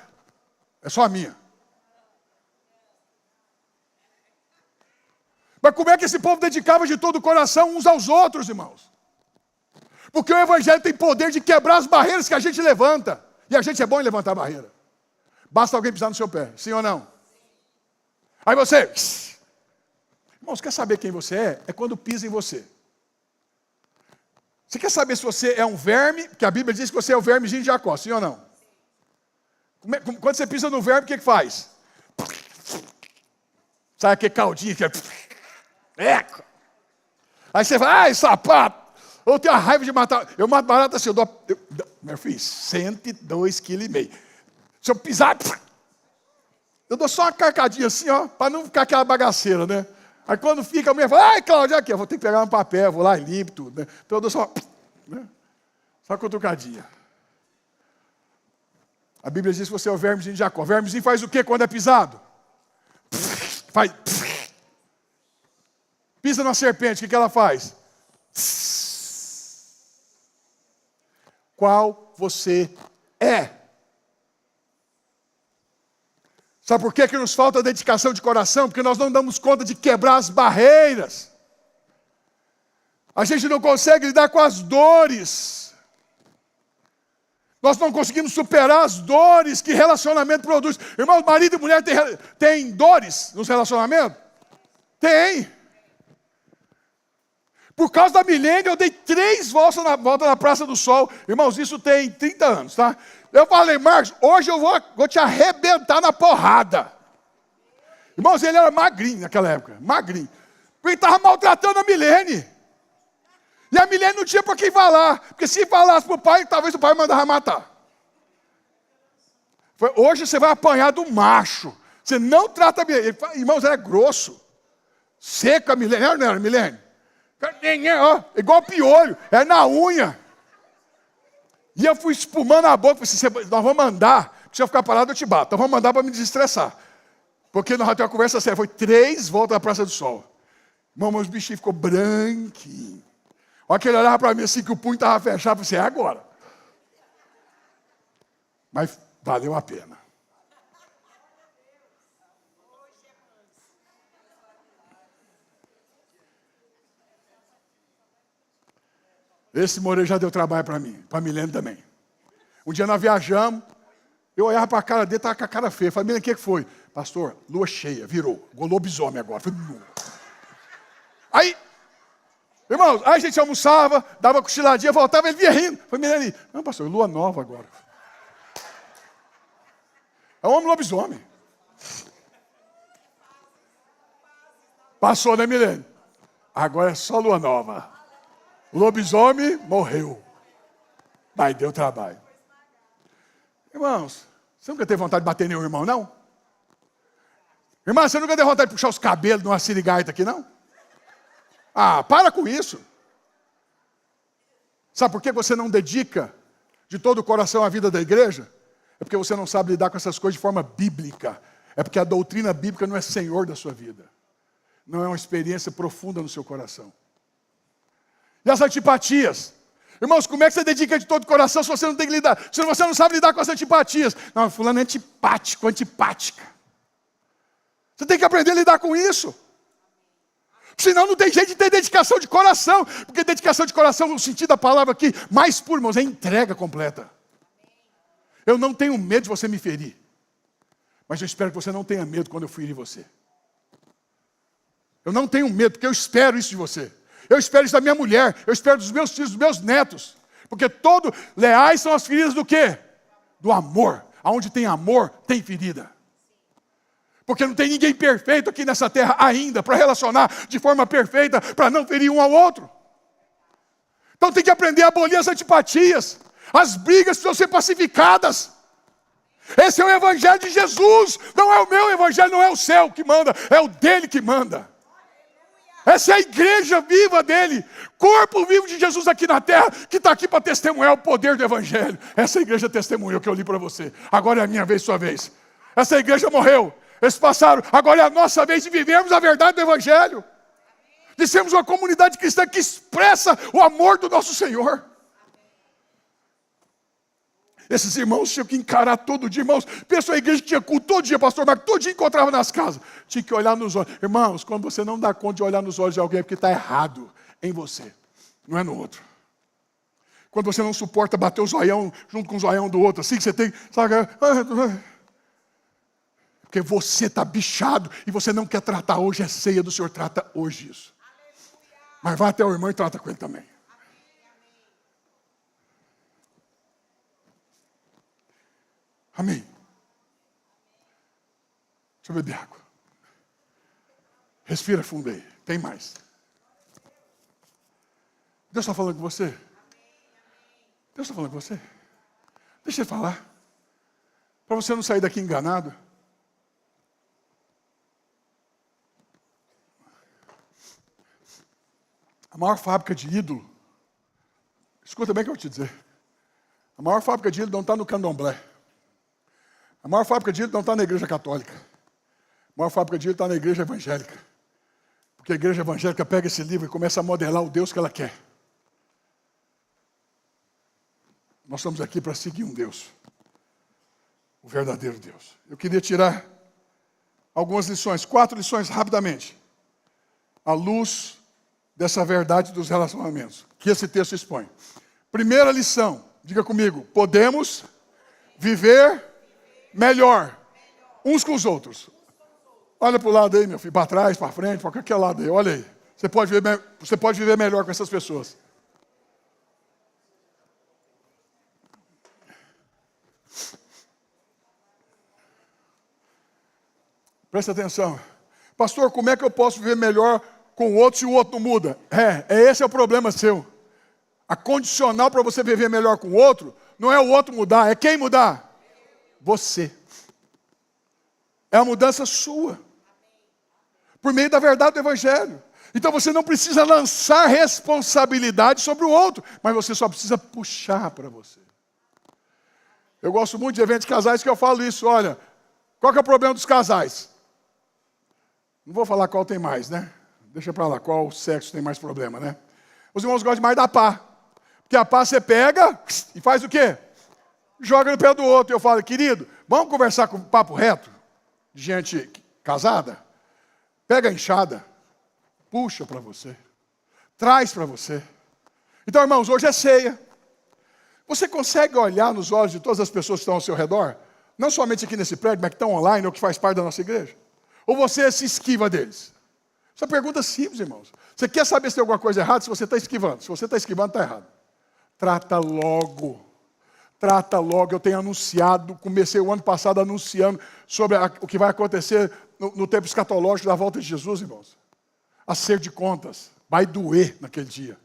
É só a minha. Mas como é que esse povo dedicava de todo o coração uns aos outros, irmãos? Porque o evangelho tem poder de quebrar as barreiras que a gente levanta. E a gente é bom em levantar a barreira. Basta alguém pisar no seu pé, sim ou não? Aí você... Irmãos, quer saber quem você é? É quando pisa em você. Você quer saber se você é um verme? Porque a Bíblia diz que você é o vermezinho de Jacó, sim ou não? Quando você pisa no verme, o que faz? Sai aquele caldinho que é... Eco. Aí você fala, ai, sapato, eu tenho a raiva de matar. Eu mato barata assim, meu filho, 102,5 kg. Se eu pisar, Eu dou só uma carcadinha assim, ó, para não ficar aquela bagaceira, né? Aí quando fica, a mulher fala, ai, Cláudia, aqui, eu vou ter que pegar um papel, vou lá e limpo tudo, né? Então eu dou só, né? Só uma cutucadinha. A Bíblia diz que você é o vermezinho de Jacó. O vermezinho faz o quê quando é pisado? Faz. Pisa na serpente, o que ela faz? Qual você é? Sabe por que nos falta dedicação de coração? Porque nós não damos conta de quebrar as barreiras. A gente não consegue lidar com as dores. Nós não conseguimos superar as dores que relacionamento produz. Irmãos, marido e mulher tem dores nos relacionamentos? Tem. Por causa da Milênio, eu dei 3 voltas na Praça do Sol. Irmãos, isso tem 30 anos, tá? Eu falei, Marcos, hoje eu vou te arrebentar na porrada. Irmãos, ele era magrinho naquela época, magrinho. Ele estava maltratando a Milene. E a Milene não tinha para quem falar. Porque se falasse para o pai, talvez o pai mandava matar. Hoje você vai apanhar do macho. Você não trata a Milene. Irmãos, era grosso. Seco a Milene. Não era Milene? Igual piolho. Era na unha. E eu fui espumando a boca. Falei, nós vamos andar. Se eu ficar parado, eu te bato. Então vamos andar para me desestressar. Porque nós vamos ter uma conversa séria. Foi 3 voltas na Praça do Sol. Irmão, meus bichinhos ficou branquinho. Olha que ele olhava para mim assim, que o punho estava fechado. Eu falei, é agora. Mas valeu a pena. Esse Moreira já deu trabalho para mim, para a Milene também. Um dia nós viajamos, eu olhava para a cara dele, estava com a cara feia. Falei, Milene, o que foi? Pastor, lua cheia, virou. Lobisomem agora. Falei, aí, irmãos, aí a gente almoçava, dava cochiladinha, voltava, ele vinha rindo. Falei, Milene, não, pastor, lua nova agora. É um homem lobisomem. Passou, né, Milene? Agora é só lua nova. O lobisomem morreu. Mas deu trabalho. Irmãos, você nunca teve vontade de bater nenhum irmão, não? Irmã, você nunca teve vontade de puxar os cabelos numa sirigaita aqui, não? Ah, para com isso. Sabe por que você não dedica de todo o coração a vida da igreja? É porque você não sabe lidar com essas coisas de forma bíblica. É porque a doutrina bíblica não é senhor da sua vida. Não é uma experiência profunda no seu coração. E as antipatias? Irmãos, como é que você dedica de todo o coração se você não tem que lidar? Se você não sabe lidar com as antipatias? Não, fulano é antipático, antipática. Você tem que aprender a lidar com isso. Senão não tem jeito de ter dedicação de coração. Porque dedicação de coração, no sentido da palavra aqui, mais puro, irmãos, é entrega completa. Eu não tenho medo de você me ferir. Mas eu espero que você não tenha medo quando eu ferir você. Eu não tenho medo, porque eu espero isso de você. Eu espero isso da minha mulher, eu espero dos meus filhos, dos meus netos. Porque leais são as feridas do quê? Do amor. Aonde tem amor, tem ferida. Porque não tem ninguém perfeito aqui nessa terra ainda para relacionar de forma perfeita, para não ferir um ao outro. Então tem que aprender a abolir as antipatias. As brigas precisam ser pacificadas. Esse é o evangelho de Jesus. Não é o meu evangelho, não é o seu que manda, é o dele que manda. Essa é a igreja viva dele, corpo vivo de Jesus aqui na terra, que está aqui para testemunhar o poder do evangelho. Essa igreja testemunhou que eu li para você. Agora é a minha vez, sua vez. Essa igreja morreu, eles passaram, agora é a nossa vez de vivermos a verdade do evangelho. De sermos uma comunidade cristã que expressa o amor do nosso Senhor. Esses irmãos tinham que encarar todo dia, irmãos. Pensa a igreja que tinha culto todo dia, pastor Marcos, todo dia encontrava nas casas. Tinha que olhar nos olhos. Irmãos, quando você não dá conta de olhar nos olhos de alguém, é porque está errado em você, não é no outro. Quando você não suporta bater o zoião junto com o zoião do outro, assim que você tem, sabe? Porque você está bichado e você não quer tratar hoje, é ceia do Senhor, trata hoje isso. Mas vai até o irmão e trata com ele também. Amém. Deixa eu beber água. Respira fundo aí. Tem mais. Deus está falando com você? Deus está falando com você? Deixa ele falar. Para você não sair daqui enganado. A maior fábrica de ídolo, escuta bem o que eu vou te dizer. A maior fábrica de ídolo não está no candomblé. A maior fábrica de ídolo não está na igreja católica. A maior fábrica de ídolo está na igreja evangélica. Porque a igreja evangélica pega esse livro e começa a modelar o Deus que ela quer. Nós estamos aqui para seguir um Deus. O verdadeiro Deus. Eu queria tirar algumas lições, 4 lições rapidamente. À luz dessa verdade dos relacionamentos, que esse texto expõe. Primeira lição, diga comigo, podemos viver melhor uns com os outros. Olha para o lado aí, meu filho, para trás, para frente, para qualquer lado aí, olha aí. Você pode viver melhor com essas pessoas. Presta atenção. Pastor, como é que eu posso viver melhor com o outro se o outro não muda? Esse é o problema seu. A condicional para você viver melhor com o outro, não é o outro mudar, é quem mudar? Você. É a mudança sua. Por meio da verdade do Evangelho. Então você não precisa lançar responsabilidade sobre o outro, mas você só precisa puxar para você. Eu gosto muito de eventos de casais que eu falo isso, olha, qual que é o problema dos casais? Não vou falar qual tem mais, né? Deixa para lá, qual sexo tem mais problema, né? Os irmãos gostam mais da pá. Porque a pá você pega e faz o quê? Joga no pé do outro. Eu falo, querido, vamos conversar com papo reto? De gente casada? Pega a enxada, puxa para você, traz para você. Então, irmãos, hoje é ceia. Você consegue olhar nos olhos de todas as pessoas que estão ao seu redor? Não somente aqui nesse prédio, mas que estão online ou que faz parte da nossa igreja? Ou você se esquiva deles? Essa pergunta é simples, irmãos. Você quer saber se tem alguma coisa errada? Se você está esquivando. Se você está esquivando, está errado. Trata logo. Trata logo. Eu tenho anunciado, comecei o ano passado anunciando sobre o que vai acontecer no tempo escatológico da volta de Jesus, irmãos. Acerto de contas. Vai doer naquele dia.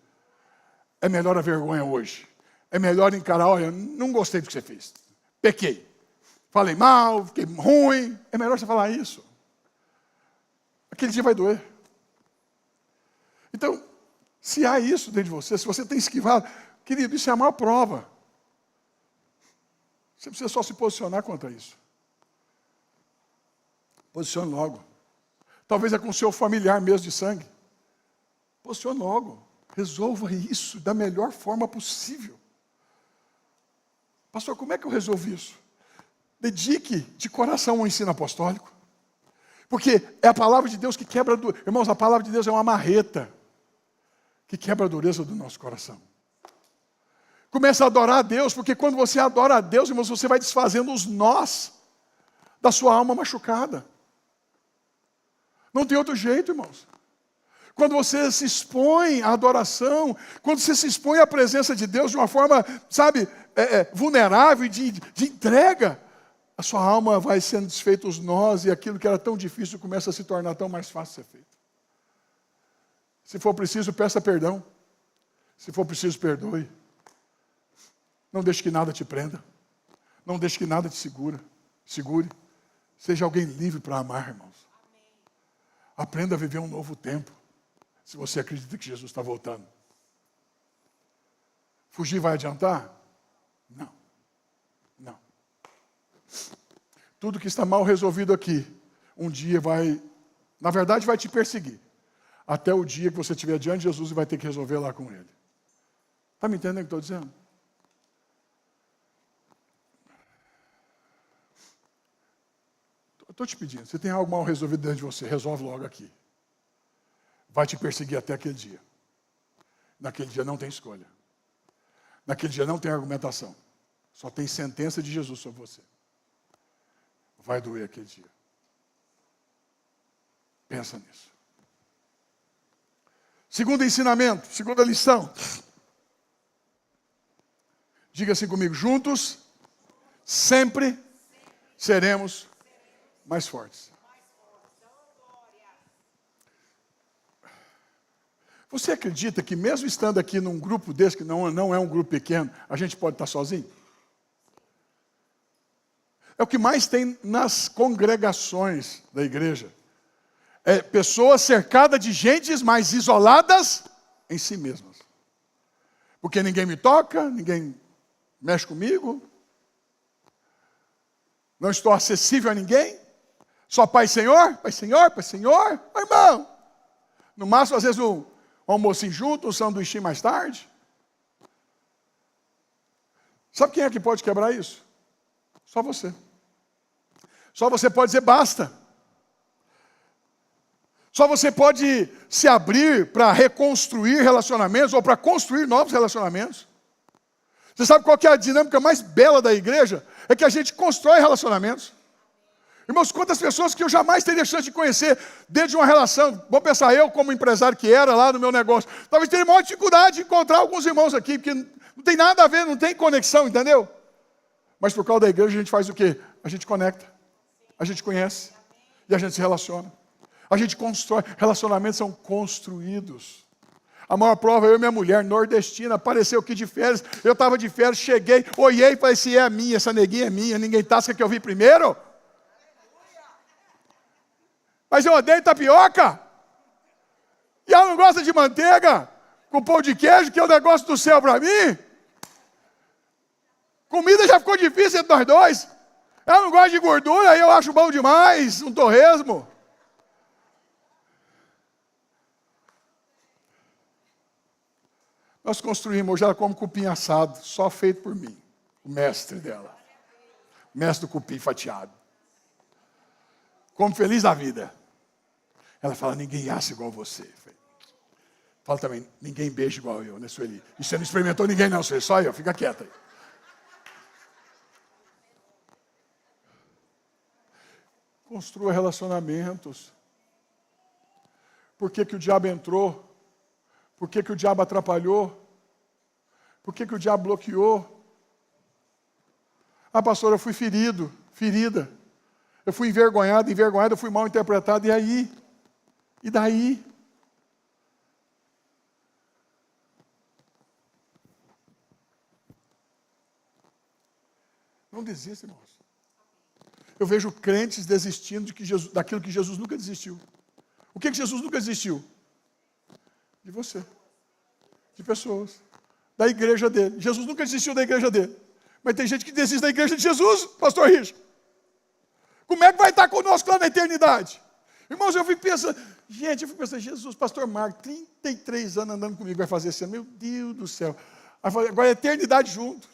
É melhor a vergonha hoje. É melhor encarar, olha, não gostei do que você fez. Pequei. Falei mal, fiquei ruim. É melhor você falar isso. Aquele dia vai doer. Então, se há isso dentro de você, se você tem esquivado, querido, isso é a maior prova. Você precisa só se posicionar quanto a isso. Posicione logo. Talvez é com o seu familiar mesmo de sangue. Posicione logo. Resolva isso da melhor forma possível. Pastor, como é que eu resolvo isso? Dedique de coração ao ensino apostólico. Porque é a palavra de Deus que quebra... Irmãos, a palavra de Deus é uma marreta que quebra a dureza do nosso coração. Comece a adorar a Deus, porque quando você adora a Deus, irmãos, você vai desfazendo os nós da sua alma machucada. Não tem outro jeito, irmãos. Quando você se expõe à adoração, quando você se expõe à presença de Deus de uma forma, sabe, vulnerável, de entrega, a sua alma vai sendo desfeita os nós e aquilo que era tão difícil começa a se tornar tão mais fácil de ser feito. Se for preciso, peça perdão. Se for preciso, perdoe. Não deixe que nada te prenda. Não deixe que nada te segure. Seja alguém livre para amar, irmãos. Aprenda a viver um novo tempo. Se você acredita que Jesus está voltando. Fugir vai adiantar? Não. Não. Tudo que está mal resolvido aqui, um dia vai, na verdade vai te perseguir. Até o dia que você estiver diante de Jesus e vai ter que resolver lá com Ele. Está me entendendo o que eu estou dizendo? Estou te pedindo, se tem algo mal resolvido dentro de você, resolve logo aqui. Vai te perseguir até aquele dia. Naquele dia não tem escolha. Naquele dia não tem argumentação. Só tem sentença de Jesus sobre você. Vai doer aquele dia. Pensa nisso. Segundo ensinamento, segunda lição. Diga assim comigo, juntos, sempre seremos mais fortes. Você acredita que mesmo estando aqui num grupo desse, que não é um grupo pequeno, a gente pode estar sozinho? É o que mais tem nas congregações da igreja. É pessoas cercadas de gentes, mas isoladas em si mesmas. Porque ninguém me toca, ninguém mexe comigo, não estou acessível a ninguém, só Pai Senhor, Pai Senhor, Pai Senhor, meu irmão. No máximo, às vezes, um almocinho junto, um sanduíche mais tarde. Sabe quem é que pode quebrar isso? Só você. Só você pode dizer basta. Só você pode se abrir para reconstruir relacionamentos ou para construir novos relacionamentos. Você sabe qual que é a dinâmica mais bela da igreja? É que a gente constrói relacionamentos. Irmãos, quantas pessoas que eu jamais teria chance de conhecer dentro de uma relação. Vou pensar, eu como empresário que era lá no meu negócio, talvez teria maior dificuldade de encontrar alguns irmãos aqui, porque não tem nada a ver, não tem conexão, entendeu? Mas por causa da igreja a gente faz o quê? A gente conecta, a gente conhece e a gente se relaciona. A gente constrói, relacionamentos são construídos. A maior prova, eu e minha mulher, nordestina, apareceu aqui de férias, eu estava de férias, cheguei, olhei e falei, se é minha, essa neguinha é minha, ninguém tasca que eu vi primeiro. Mas eu odeio tapioca. E ela não gosta de manteiga, com pão de queijo, que é o negócio do céu para mim. Comida já ficou difícil entre nós dois. Ela não gosta de gordura, aí eu acho bom demais, um torresmo. Nós construímos, hoje ela come cupim assado, só feito por mim, o mestre dela. O mestre do cupim fatiado. Como feliz da vida. Ela fala, ninguém assa igual você. Fala também, ninguém beija igual eu, né, Sueli? E você não experimentou ninguém não, Sueli, só eu, fica quieta aí. Construa relacionamentos. Por que que o diabo entrou? Por que que o diabo atrapalhou? Por que que o diabo bloqueou? Ah, pastor, eu fui ferido, ferida. Eu fui envergonhado, eu fui mal interpretado. E aí? E daí? Não desista, irmãos. Eu vejo crentes desistindo daquilo que Jesus nunca desistiu. O que Jesus nunca desistiu? De você. De pessoas. Da igreja dele. Jesus nunca desistiu da igreja dele. Mas tem gente que desiste da igreja de Jesus, pastor Richard. Como é que vai estar conosco lá na eternidade? Irmãos, eu fico pensando, Jesus, pastor Marco, 33 anos andando comigo, vai fazer assim, meu Deus do céu. Agora é eternidade junto.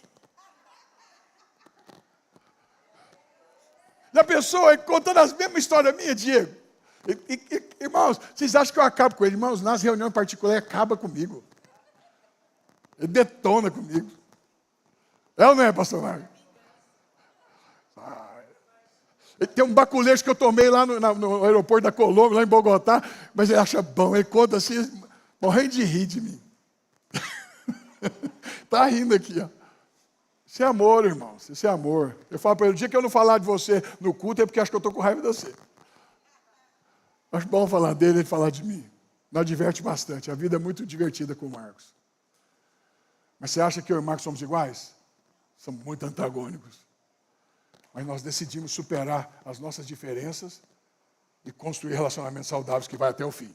Já pensou, contando as mesmas histórias minhas, Diego? Irmãos, vocês acham que eu acabo com ele? Irmãos, nas reuniões particulares, acaba comigo. Ele detona comigo. É ou não é, pastor Marco? Tem um baculejo que eu tomei lá no aeroporto da Colômbia, lá em Bogotá, mas ele acha bom, ele conta assim, morrendo de rir de mim. Está rindo aqui, ó. Isso é amor, irmãos, isso é amor. Eu falo para ele, o dia que eu não falar de você no culto é porque acho que eu estou com raiva de você. Acho bom falar dele e falar de mim. Nós diverte bastante, a vida é muito divertida com o Marcos. Mas você acha que eu e o Marcos somos iguais? Somos muito antagônicos. Mas nós decidimos superar as nossas diferenças e construir relacionamentos saudáveis que vai até o fim.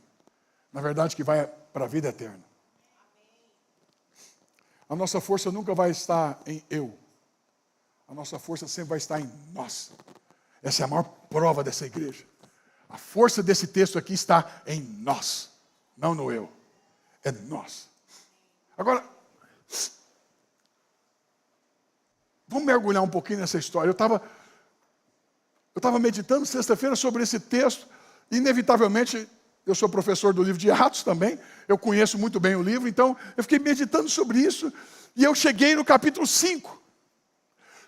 Na verdade, que vai para a vida eterna. A nossa força nunca vai estar em eu. A nossa força sempre vai estar em nós. Essa é a maior prova dessa igreja. A força desse texto aqui está em nós, não no eu. É nós. Agora, vamos mergulhar um pouquinho nessa história. Eu estava meditando sexta-feira sobre esse texto. Inevitavelmente, eu sou professor do livro de Atos também. Eu conheço muito bem o livro. Então, eu fiquei meditando sobre isso. E eu cheguei no capítulo 5.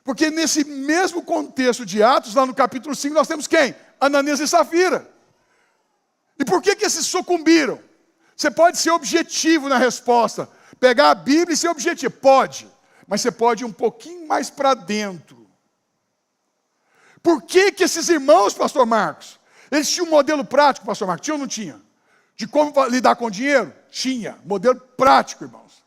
Porque nesse mesmo contexto de Atos, lá no capítulo 5, nós temos quem? Ananias e Safira. E por que esses sucumbiram? Você pode ser objetivo na resposta. Pegar a Bíblia e ser objetivo. Pode. Mas você pode ir um pouquinho mais para dentro. Por que esses irmãos, pastor Marcos, eles tinham um modelo prático, pastor Marcos? Tinha ou não tinha? De como lidar com dinheiro? Tinha. Modelo prático, irmãos.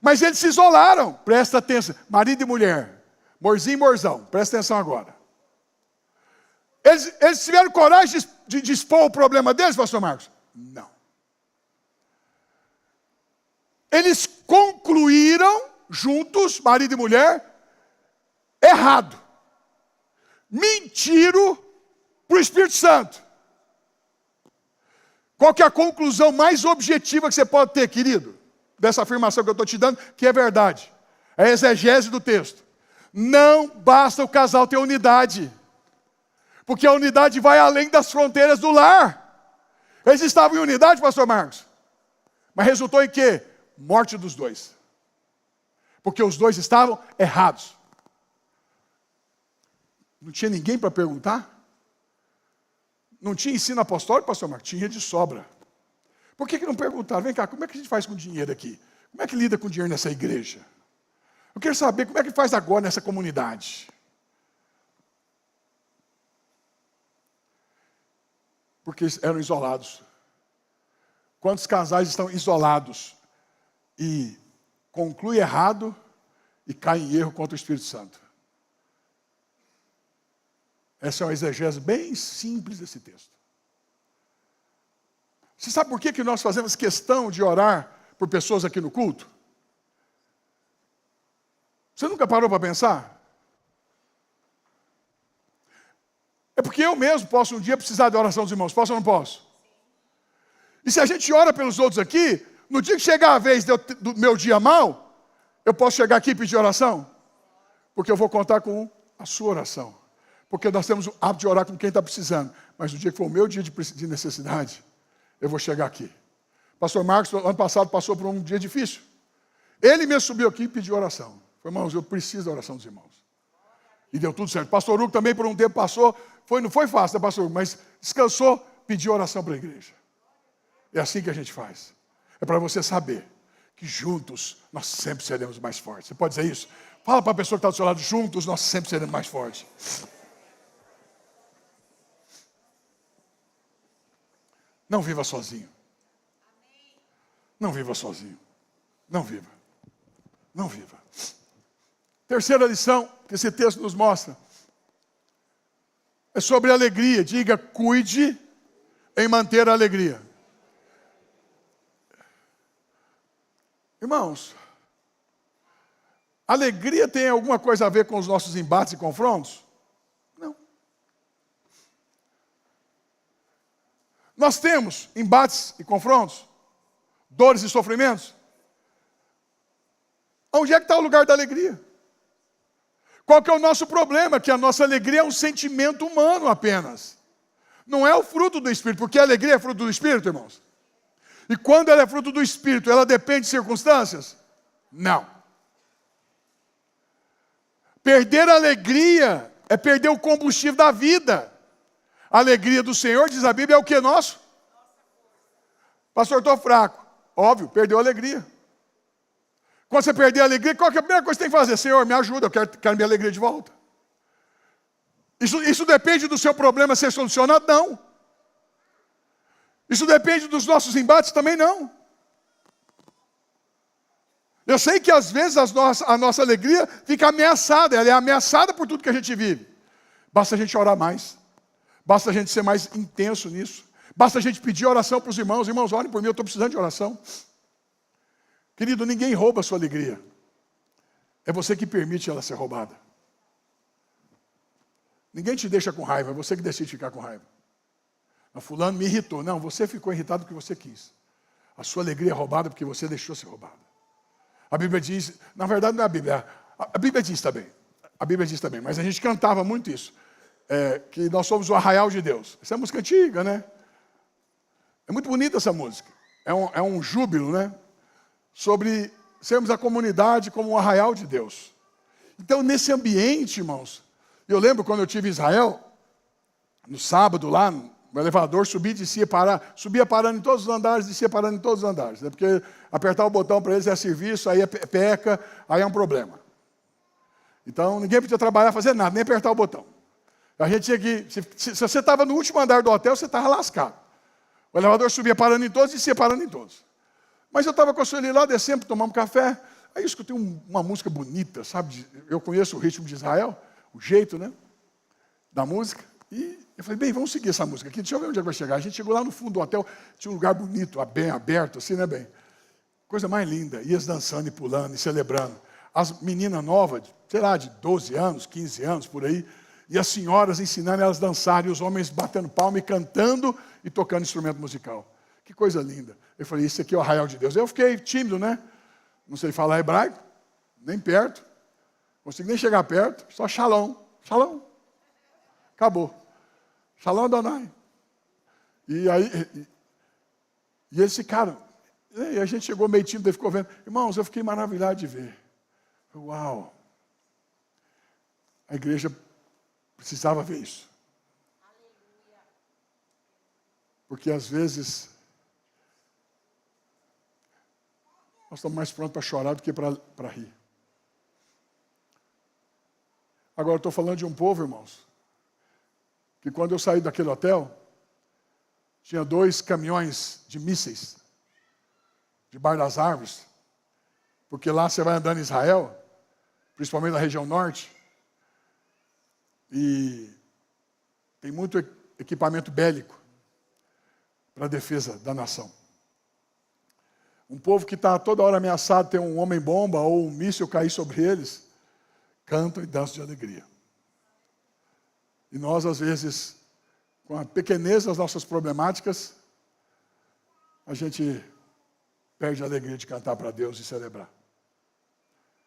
Mas eles se isolaram. Presta atenção. Marido e mulher. Morzinho e morzão. Presta atenção agora. Eles tiveram coragem de expor o problema deles, pastor Marcos? Não. Eles concluíram juntos, marido e mulher, errado. Mentiram para o Espírito Santo. Qual que é a conclusão mais objetiva que você pode ter, querido? Dessa afirmação que eu estou te dando, que é verdade. É a exegese do texto. Não basta o casal ter unidade. Porque a unidade vai além das fronteiras do lar. Eles estavam em unidade, pastor Marcos. Mas resultou em quê? Morte dos dois. Porque os dois estavam errados. Não tinha ninguém para perguntar? Não tinha ensino apostólico, pastor Marcos? Tinha de sobra. Por que não perguntaram? Vem cá, como é que a gente faz com dinheiro aqui? Como é que lida com dinheiro nessa igreja? Eu quero saber como é que faz agora nessa comunidade. Porque eram isolados. Quantos casais estão isolados e concluem errado e caem em erro contra o Espírito Santo? Essa é uma exegese bem simples desse texto. Você sabe por que nós fazemos questão de orar por pessoas aqui no culto? Você nunca parou para pensar? É porque eu mesmo posso um dia precisar da oração dos irmãos. Posso ou não posso? E se a gente ora pelos outros aqui, no dia que chegar a vez do meu dia mal, eu posso chegar aqui e pedir oração? Porque eu vou contar com a sua oração. Porque nós temos o hábito de orar com quem está precisando. Mas no dia que for o meu dia de necessidade, eu vou chegar aqui. Pastor Marcos, ano passado, passou por um dia difícil. Ele mesmo subiu aqui e pediu oração. Falei, irmãos, eu preciso da oração dos irmãos. E deu tudo certo. Pastor Hugo também por um tempo passou. Não foi fácil, né, pastor Hugo? Mas descansou, pediu oração para a igreja. É assim que a gente faz. É para você saber que juntos nós sempre seremos mais fortes. Você pode dizer isso? Fala para a pessoa que está do seu lado, juntos nós sempre seremos mais fortes. Não viva sozinho. Não viva sozinho. Não viva. Não viva. Terceira lição que esse texto nos mostra é sobre alegria. Diga, cuide em manter a alegria. Irmãos, alegria tem alguma coisa a ver com os nossos embates e confrontos? Não. Nós temos embates e confrontos, dores e sofrimentos. Onde é que está o lugar da alegria? Qual que é o nosso problema? Que a nossa alegria é um sentimento humano apenas. Não é o fruto do Espírito, porque a alegria é fruto do Espírito, irmãos. E quando ela é fruto do Espírito, ela depende de circunstâncias? Não. Perder a alegria é perder o combustível da vida. A alegria do Senhor, diz a Bíblia, é o que nosso? Pastor, estou fraco. Óbvio, perdeu a alegria. Quando você perder a alegria, qual que é a primeira coisa que você tem que fazer? Senhor, me ajuda, eu quero minha alegria de volta. Isso depende do seu problema ser solucionado? Não. Isso depende dos nossos embates? Também não. Eu sei que às vezes a nossa alegria fica ameaçada, ela é ameaçada por tudo que a gente vive. Basta a gente orar mais. Basta a gente ser mais intenso nisso. Basta a gente pedir oração para os irmãos. Irmãos, orem por mim, eu estou precisando de oração. Querido, ninguém rouba a sua alegria. É você que permite ela ser roubada. Ninguém te deixa com raiva, é você que decide ficar com raiva. Não, fulano me irritou. Não, você ficou irritado porque você quis. A sua alegria é roubada porque você deixou ser roubada. A Bíblia diz, na verdade não é a Bíblia, a Bíblia diz também. A Bíblia diz também, mas a gente cantava muito isso. Que nós somos o arraial de Deus. Essa é uma música antiga, né? É muito bonita essa música. É um júbilo, né? Sobre sermos a comunidade como um arraial de Deus. Então, nesse ambiente, irmãos, eu lembro quando eu estive em Israel, no sábado lá, no elevador, subia e descia, subia parando em todos os andares, descia parando em todos os andares. Né? Porque apertar o botão para eles é serviço, aí é peca, aí é um problema. Então, ninguém podia trabalhar, fazer nada, nem apertar o botão. A gente tinha que, se você estava no último andar do hotel, você estava lascado. O elevador subia parando em todos e descia parando em todos. Mas eu estava com a Sueli lá, descendo para tomar um café. Aí eu escutei uma música bonita, sabe? Eu conheço o ritmo de Israel, o jeito, né? Da música. E eu falei, bem, vamos seguir essa música aqui. Deixa eu ver onde é que vai chegar. A gente chegou lá no fundo do hotel, tinha um lugar bonito, bem aberto, assim, né, bem? Coisa mais linda. E eles dançando e pulando e celebrando. As meninas novas, sei lá, de 12 anos, 15 anos, por aí. E as senhoras ensinando elas a dançar. E os homens batendo palma e cantando e tocando instrumento musical. Que coisa linda. Eu falei, isso aqui é o arraial de Deus. Eu fiquei tímido, né? Não sei falar hebraico, nem perto. Não consigo nem chegar perto. Só shalom. Shalom. Acabou. Shalom Adonai. E aí, e eles ficaram. E a gente chegou meio tímido e ficou vendo. Irmãos, eu fiquei maravilhado de ver. Uau. A igreja precisava ver isso. Porque às vezes nós estamos mais prontos para chorar do que para rir. Agora, eu estou falando de um povo, irmãos, que quando eu saí daquele hotel, tinha 2 caminhões de mísseis, debaixo das árvores, porque lá você vai andando em Israel, principalmente na região norte, e tem muito equipamento bélico para a defesa da nação. Um povo que está toda hora ameaçado de ter um homem-bomba ou um míssil cair sobre eles, cantam e dançam de alegria. E nós, às vezes, com a pequenez das nossas problemáticas, a gente perde a alegria de cantar para Deus e celebrar.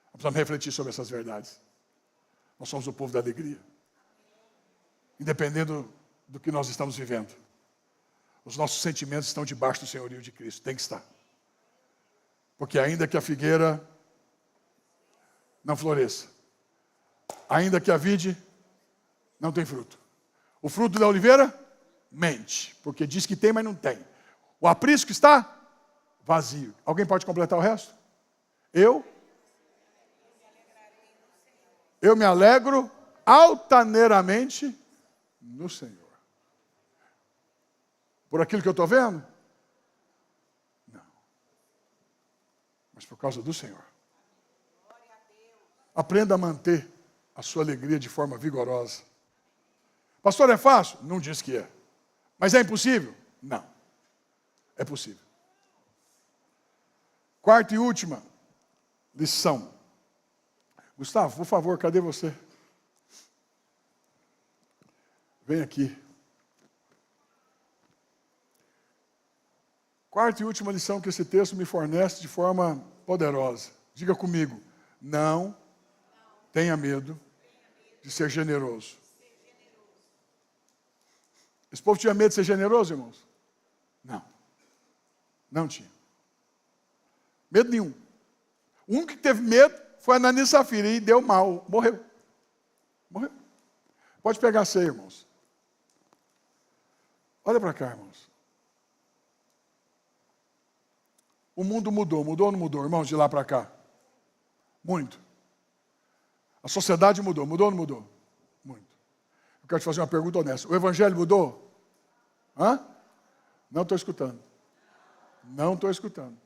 Nós precisamos refletir sobre essas verdades. Nós somos o povo da alegria. Independente do que nós estamos vivendo. Os nossos sentimentos estão debaixo do senhorio de Cristo. Tem que estar. Porque ainda que a figueira não floresça, ainda que a vide não tem fruto. O fruto da oliveira mente, porque diz que tem, mas não tem. O aprisco está vazio. Alguém pode completar o resto? Eu me alegro altaneiramente no Senhor. Por aquilo que eu estou vendo? Não. Mas por causa do Senhor. Aprenda a manter a sua alegria de forma vigorosa. Pastor, é fácil? Não diz que é. Mas é impossível? Não. É possível. Quarta e última lição. Gustavo, por favor, cadê você? Vem aqui. Quarta e última lição que esse texto me fornece de forma poderosa. Diga comigo. Não tenha medo de ser generoso. Esse povo tinha medo de ser generoso, irmãos? Não. Não tinha. Medo nenhum. O único que teve medo foi Ananias e Safira e deu mal. Morreu. Morreu. Pode pegar a ceia, irmãos. Olha para cá, irmãos. O mundo mudou. Mudou ou não mudou, irmãos, de lá para cá? Muito. A sociedade mudou. Mudou ou não mudou? Muito. Eu quero te fazer uma pergunta honesta. O evangelho mudou? Hã? Não estou escutando. Não estou escutando.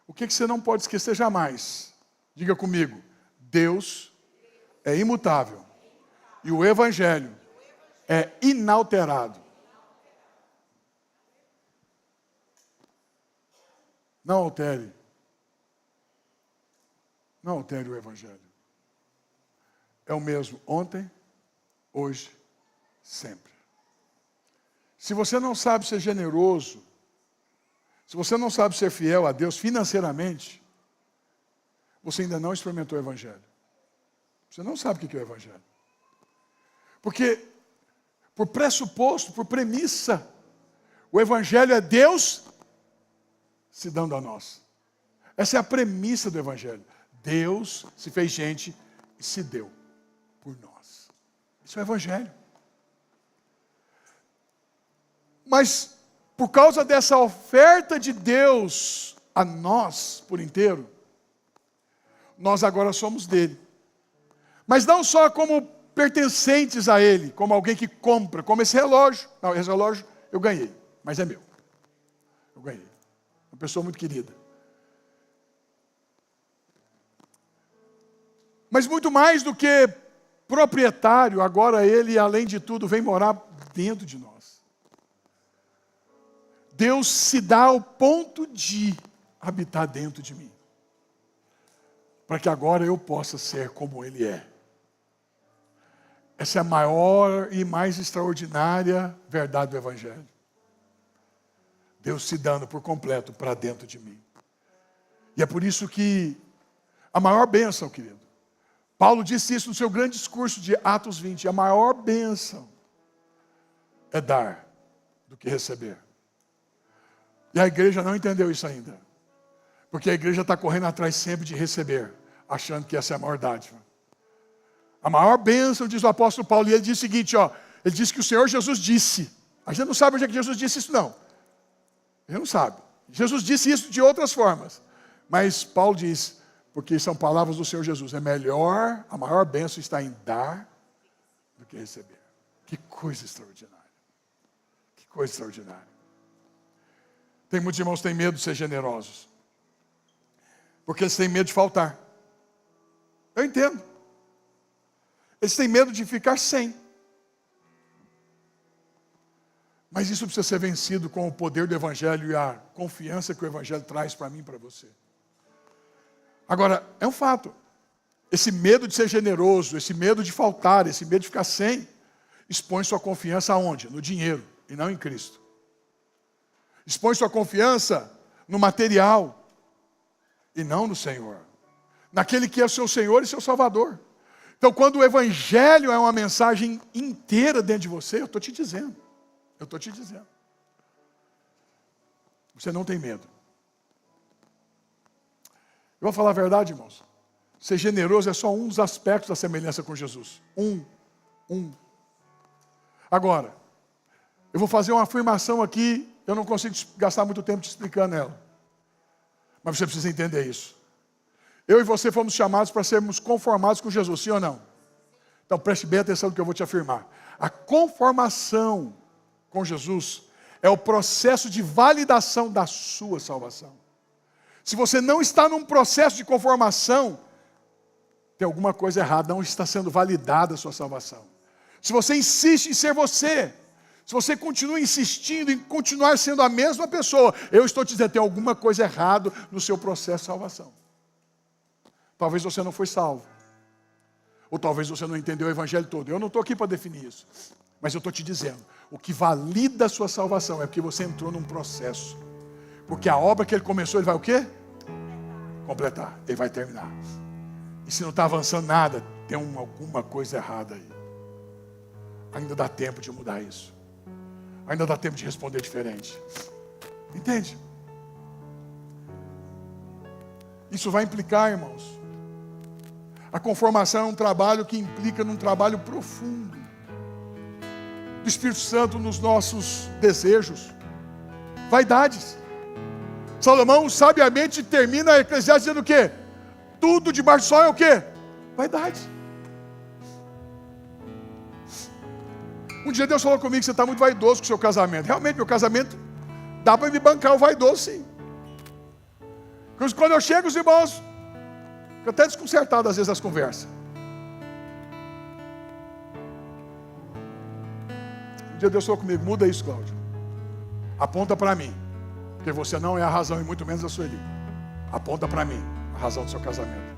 O que você não pode esquecer jamais? Diga comigo. Deus é imutável. E o evangelho é inalterado. Não altere. Não altere o evangelho. É o mesmo ontem, hoje, sempre. Se você não sabe ser generoso, se você não sabe ser fiel a Deus financeiramente, você ainda não experimentou o evangelho. Você não sabe o que é o evangelho. Porque, por pressuposto, por premissa, o evangelho é Deus se dando a nós. Essa é a premissa do evangelho. Deus se fez gente e se deu por nós. Isso é o evangelho. Mas, por causa dessa oferta de Deus a nós por inteiro, nós agora somos dele. Mas não só como pertencentes a ele, como alguém que compra, como esse relógio. Não, esse relógio eu ganhei, mas é meu. Eu ganhei. Uma pessoa muito querida. Mas muito mais do que proprietário, agora ele, além de tudo, vem morar dentro de nós. Deus se dá ao ponto de habitar dentro de mim, para que agora eu possa ser como Ele é. Essa é a maior e mais extraordinária verdade do Evangelho. Deus se dando por completo para dentro de mim. E é por isso que a maior bênção, querido, Paulo disse isso no seu grande discurso de Atos 20, a maior bênção é dar do que receber. E a igreja não entendeu isso ainda. Porque a igreja está correndo atrás sempre de receber, achando que essa é a maior dádiva. A maior bênção, diz o apóstolo Paulo, e ele diz o seguinte, ó, ele diz que o Senhor Jesus disse. A gente não sabe onde é que Jesus disse isso, não. A gente não sabe. Jesus disse isso de outras formas. Mas Paulo diz, porque são palavras do Senhor Jesus, é melhor, a maior bênção está em dar do que receber. Que coisa extraordinária. Que coisa extraordinária. Tem muitos irmãos que têm medo de ser generosos. Porque eles têm medo de faltar. Eu entendo. Eles têm medo de ficar sem. Mas isso precisa ser vencido com o poder do Evangelho e a confiança que o Evangelho traz para mim e para você. Agora, é um fato. Esse medo de ser generoso, esse medo de faltar, esse medo de ficar sem, expõe sua confiança aonde? No dinheiro e não em Cristo. Expõe sua confiança no material e não no Senhor. Naquele que é o seu Senhor e seu Salvador. Então, quando o Evangelho é uma mensagem inteira dentro de você, eu estou te dizendo. Eu estou te dizendo. Você não tem medo. Eu vou falar a verdade, irmãos. Ser generoso é só um dos aspectos da semelhança com Jesus. Um. Agora, eu vou fazer uma afirmação aqui, eu não consigo gastar muito tempo te explicando ela. Mas você precisa entender isso. Eu e você fomos chamados para sermos conformados com Jesus, sim ou não? Então preste bem atenção no que eu vou te afirmar. A conformação com Jesus é o processo de validação da sua salvação. Se você não está num processo de conformação, tem alguma coisa errada, não está sendo validada a sua salvação. Se você insiste em ser você, se você continua insistindo em continuar sendo a mesma pessoa, eu estou te dizendo, tem alguma coisa errada no seu processo de salvação. Talvez você não foi salvo. Ou talvez você não entendeu o Evangelho todo. Eu não estou aqui para definir isso. Mas eu estou te dizendo, o que valida a sua salvação é porque você entrou num processo. Porque a obra que Ele começou, Ele vai o quê? Completar. Ele vai terminar. E se não está avançando nada, tem alguma coisa errada aí. Ainda dá tempo de mudar isso. Ainda dá tempo de responder diferente. Entende? Isso vai implicar, irmãos. A conformação é um trabalho que implica num trabalho profundo do Espírito Santo nos nossos desejos, vaidades. Salomão sabiamente termina a Eclesiastes dizendo o quê? Tudo debaixo do sol é o quê? Vaidade. Um dia Deus falou comigo que você está muito vaidoso com o seu casamento. Realmente, meu casamento dá para me bancar o vaidoso, sim. Quando eu chego, os irmãos ficam até desconcertados às vezes as conversas. Um dia Deus falou comigo, muda isso, Cláudio. Aponta para mim. Porque você não é a razão, e muito menos a Sueli. Aponta para mim a razão do seu casamento.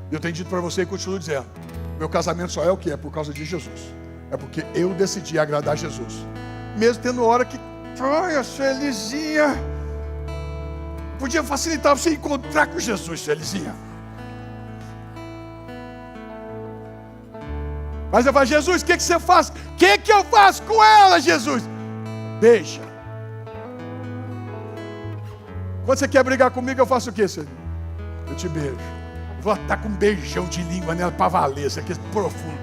E eu tenho dito para você e continuo dizendo, meu casamento só é o que é por causa de Jesus. É porque eu decidi agradar Jesus. Mesmo tendo hora que, ai, a Suelizinha, podia facilitar você encontrar com Jesus, Suelizinha. Mas eu falo, Jesus, o que você faz? O que eu faço com ela, Jesus? Deixa. Quando você quer brigar comigo, eu faço o quê, Senhor? Eu te beijo. Eu vou estar com um beijão de língua nela para valer, isso aqui é profundo.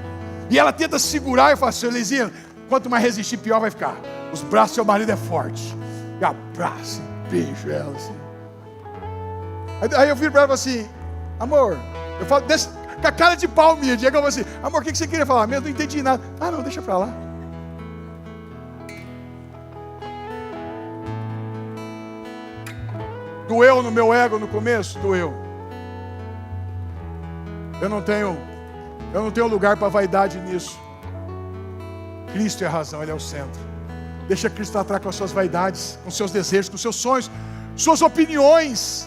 E ela tenta segurar, eu faço, Suelizinha, quanto mais resistir, pior vai ficar. Os braços do seu marido é forte. E abraço, beijo ela assim. Aí eu viro para ela assim, amor, eu falo, deixa, com a cara de pau minha, Diego, eu falo assim, amor, o que você queria falar? Eu não entendi nada. Ah, não, deixa para lá. Doeu no meu ego no começo? Doeu. Eu não tenho lugar para vaidade nisso. Cristo é a razão, Ele é o centro. Deixa Cristo tratar com as suas vaidades, com seus desejos, com seus sonhos, suas opiniões.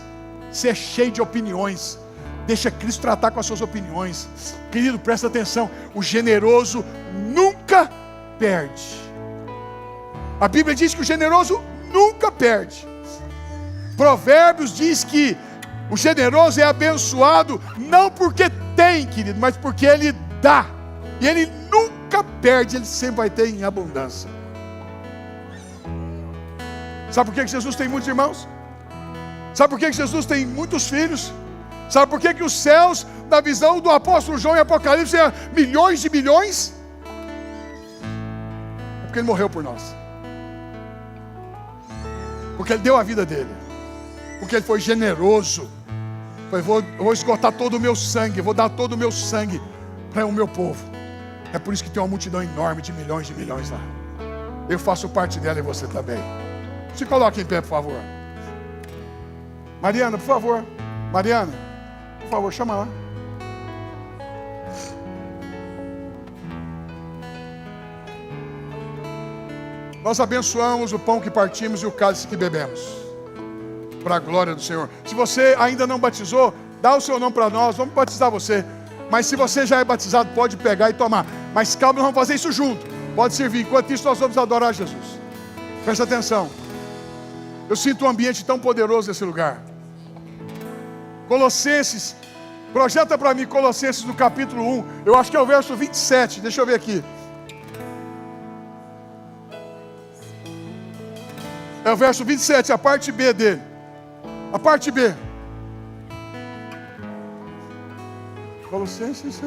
Você é cheio de opiniões. Deixa Cristo tratar com as suas opiniões. Querido, presta atenção. O generoso nunca perde. A Bíblia diz que o generoso nunca perde. Provérbios diz que o generoso é abençoado não porque tem, querido, mas porque ele dá. E ele nunca perde, ele sempre vai ter em abundância. Sabe por que Jesus tem muitos irmãos? Sabe por que Jesus tem muitos filhos? Sabe por que os céus, na visão do apóstolo João em Apocalipse, é milhões de milhões? É porque ele morreu por nós. Porque ele deu a vida dele. Porque ele foi generoso. Foi, vou esgotar todo o meu sangue, vou dar todo o meu sangue para o meu povo. É por isso que tem uma multidão enorme de milhões lá. Eu faço parte dela e você também. Se coloque em pé, por favor. Mariana, por favor. Mariana, por favor, chama lá. Nós abençoamos o pão que partimos e o cálice que bebemos, para a glória do Senhor. Se você ainda não batizou, dá o seu nome para nós, vamos batizar você. Mas se você já é batizado, pode pegar e tomar. Mas calma, nós vamos fazer isso junto. Pode servir. Enquanto isso, nós vamos adorar Jesus. Presta atenção. Eu sinto um ambiente tão poderoso nesse lugar. Colossenses, projeta para mim Colossenses no capítulo 1. Eu acho que é o verso 27. Deixa eu ver aqui. É o verso 27, a parte B dele. A parte B. Colossenses.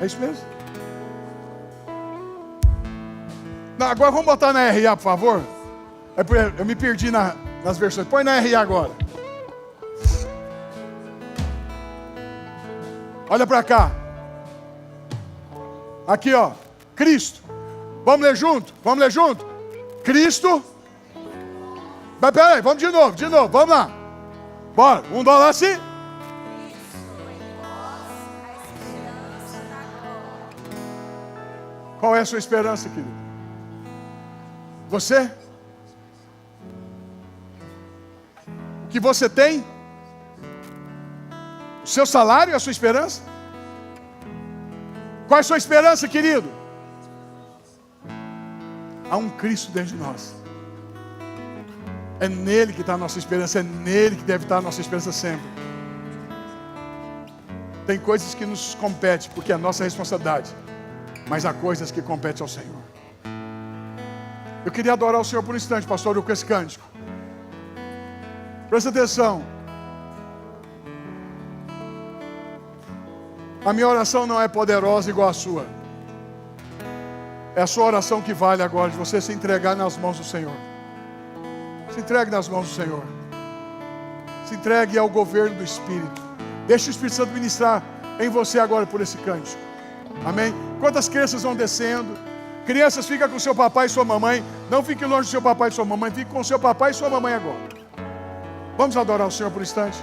É isso mesmo? Não, agora vamos botar na RA, por favor. Eu me perdi nas versões. Põe na RA agora. Olha para cá. Aqui, ó. Cristo. Vamos ler junto? Vamos ler junto? Cristo. Mas peraí, vamos de novo. Vamos lá. Bora. $1 assim. Qual é a sua esperança, querido? Você? O que você tem? O seu salário é a sua esperança? Qual é a sua esperança, querido? Há um Cristo dentro de nós. É nele que está a nossa esperança. É nele que deve estar a nossa esperança sempre. Tem coisas que nos competem, porque é a nossa responsabilidade. Mas há coisas que competem ao Senhor. Eu queria adorar o Senhor por um instante, pastor, com esse cântico. Presta atenção. A minha oração não é poderosa igual a sua. É a sua oração que vale agora, de você se entregar nas mãos do Senhor. Se entregue nas mãos do Senhor. Se entregue ao governo do Espírito. Deixe o Espírito Santo ministrar em você agora por esse cântico. Amém? Quantas crianças vão descendo? Crianças, fica com seu papai e sua mamãe. Não fique longe do seu papai e sua mamãe. Fique com seu papai e sua mamãe agora. Vamos adorar o Senhor por um instante.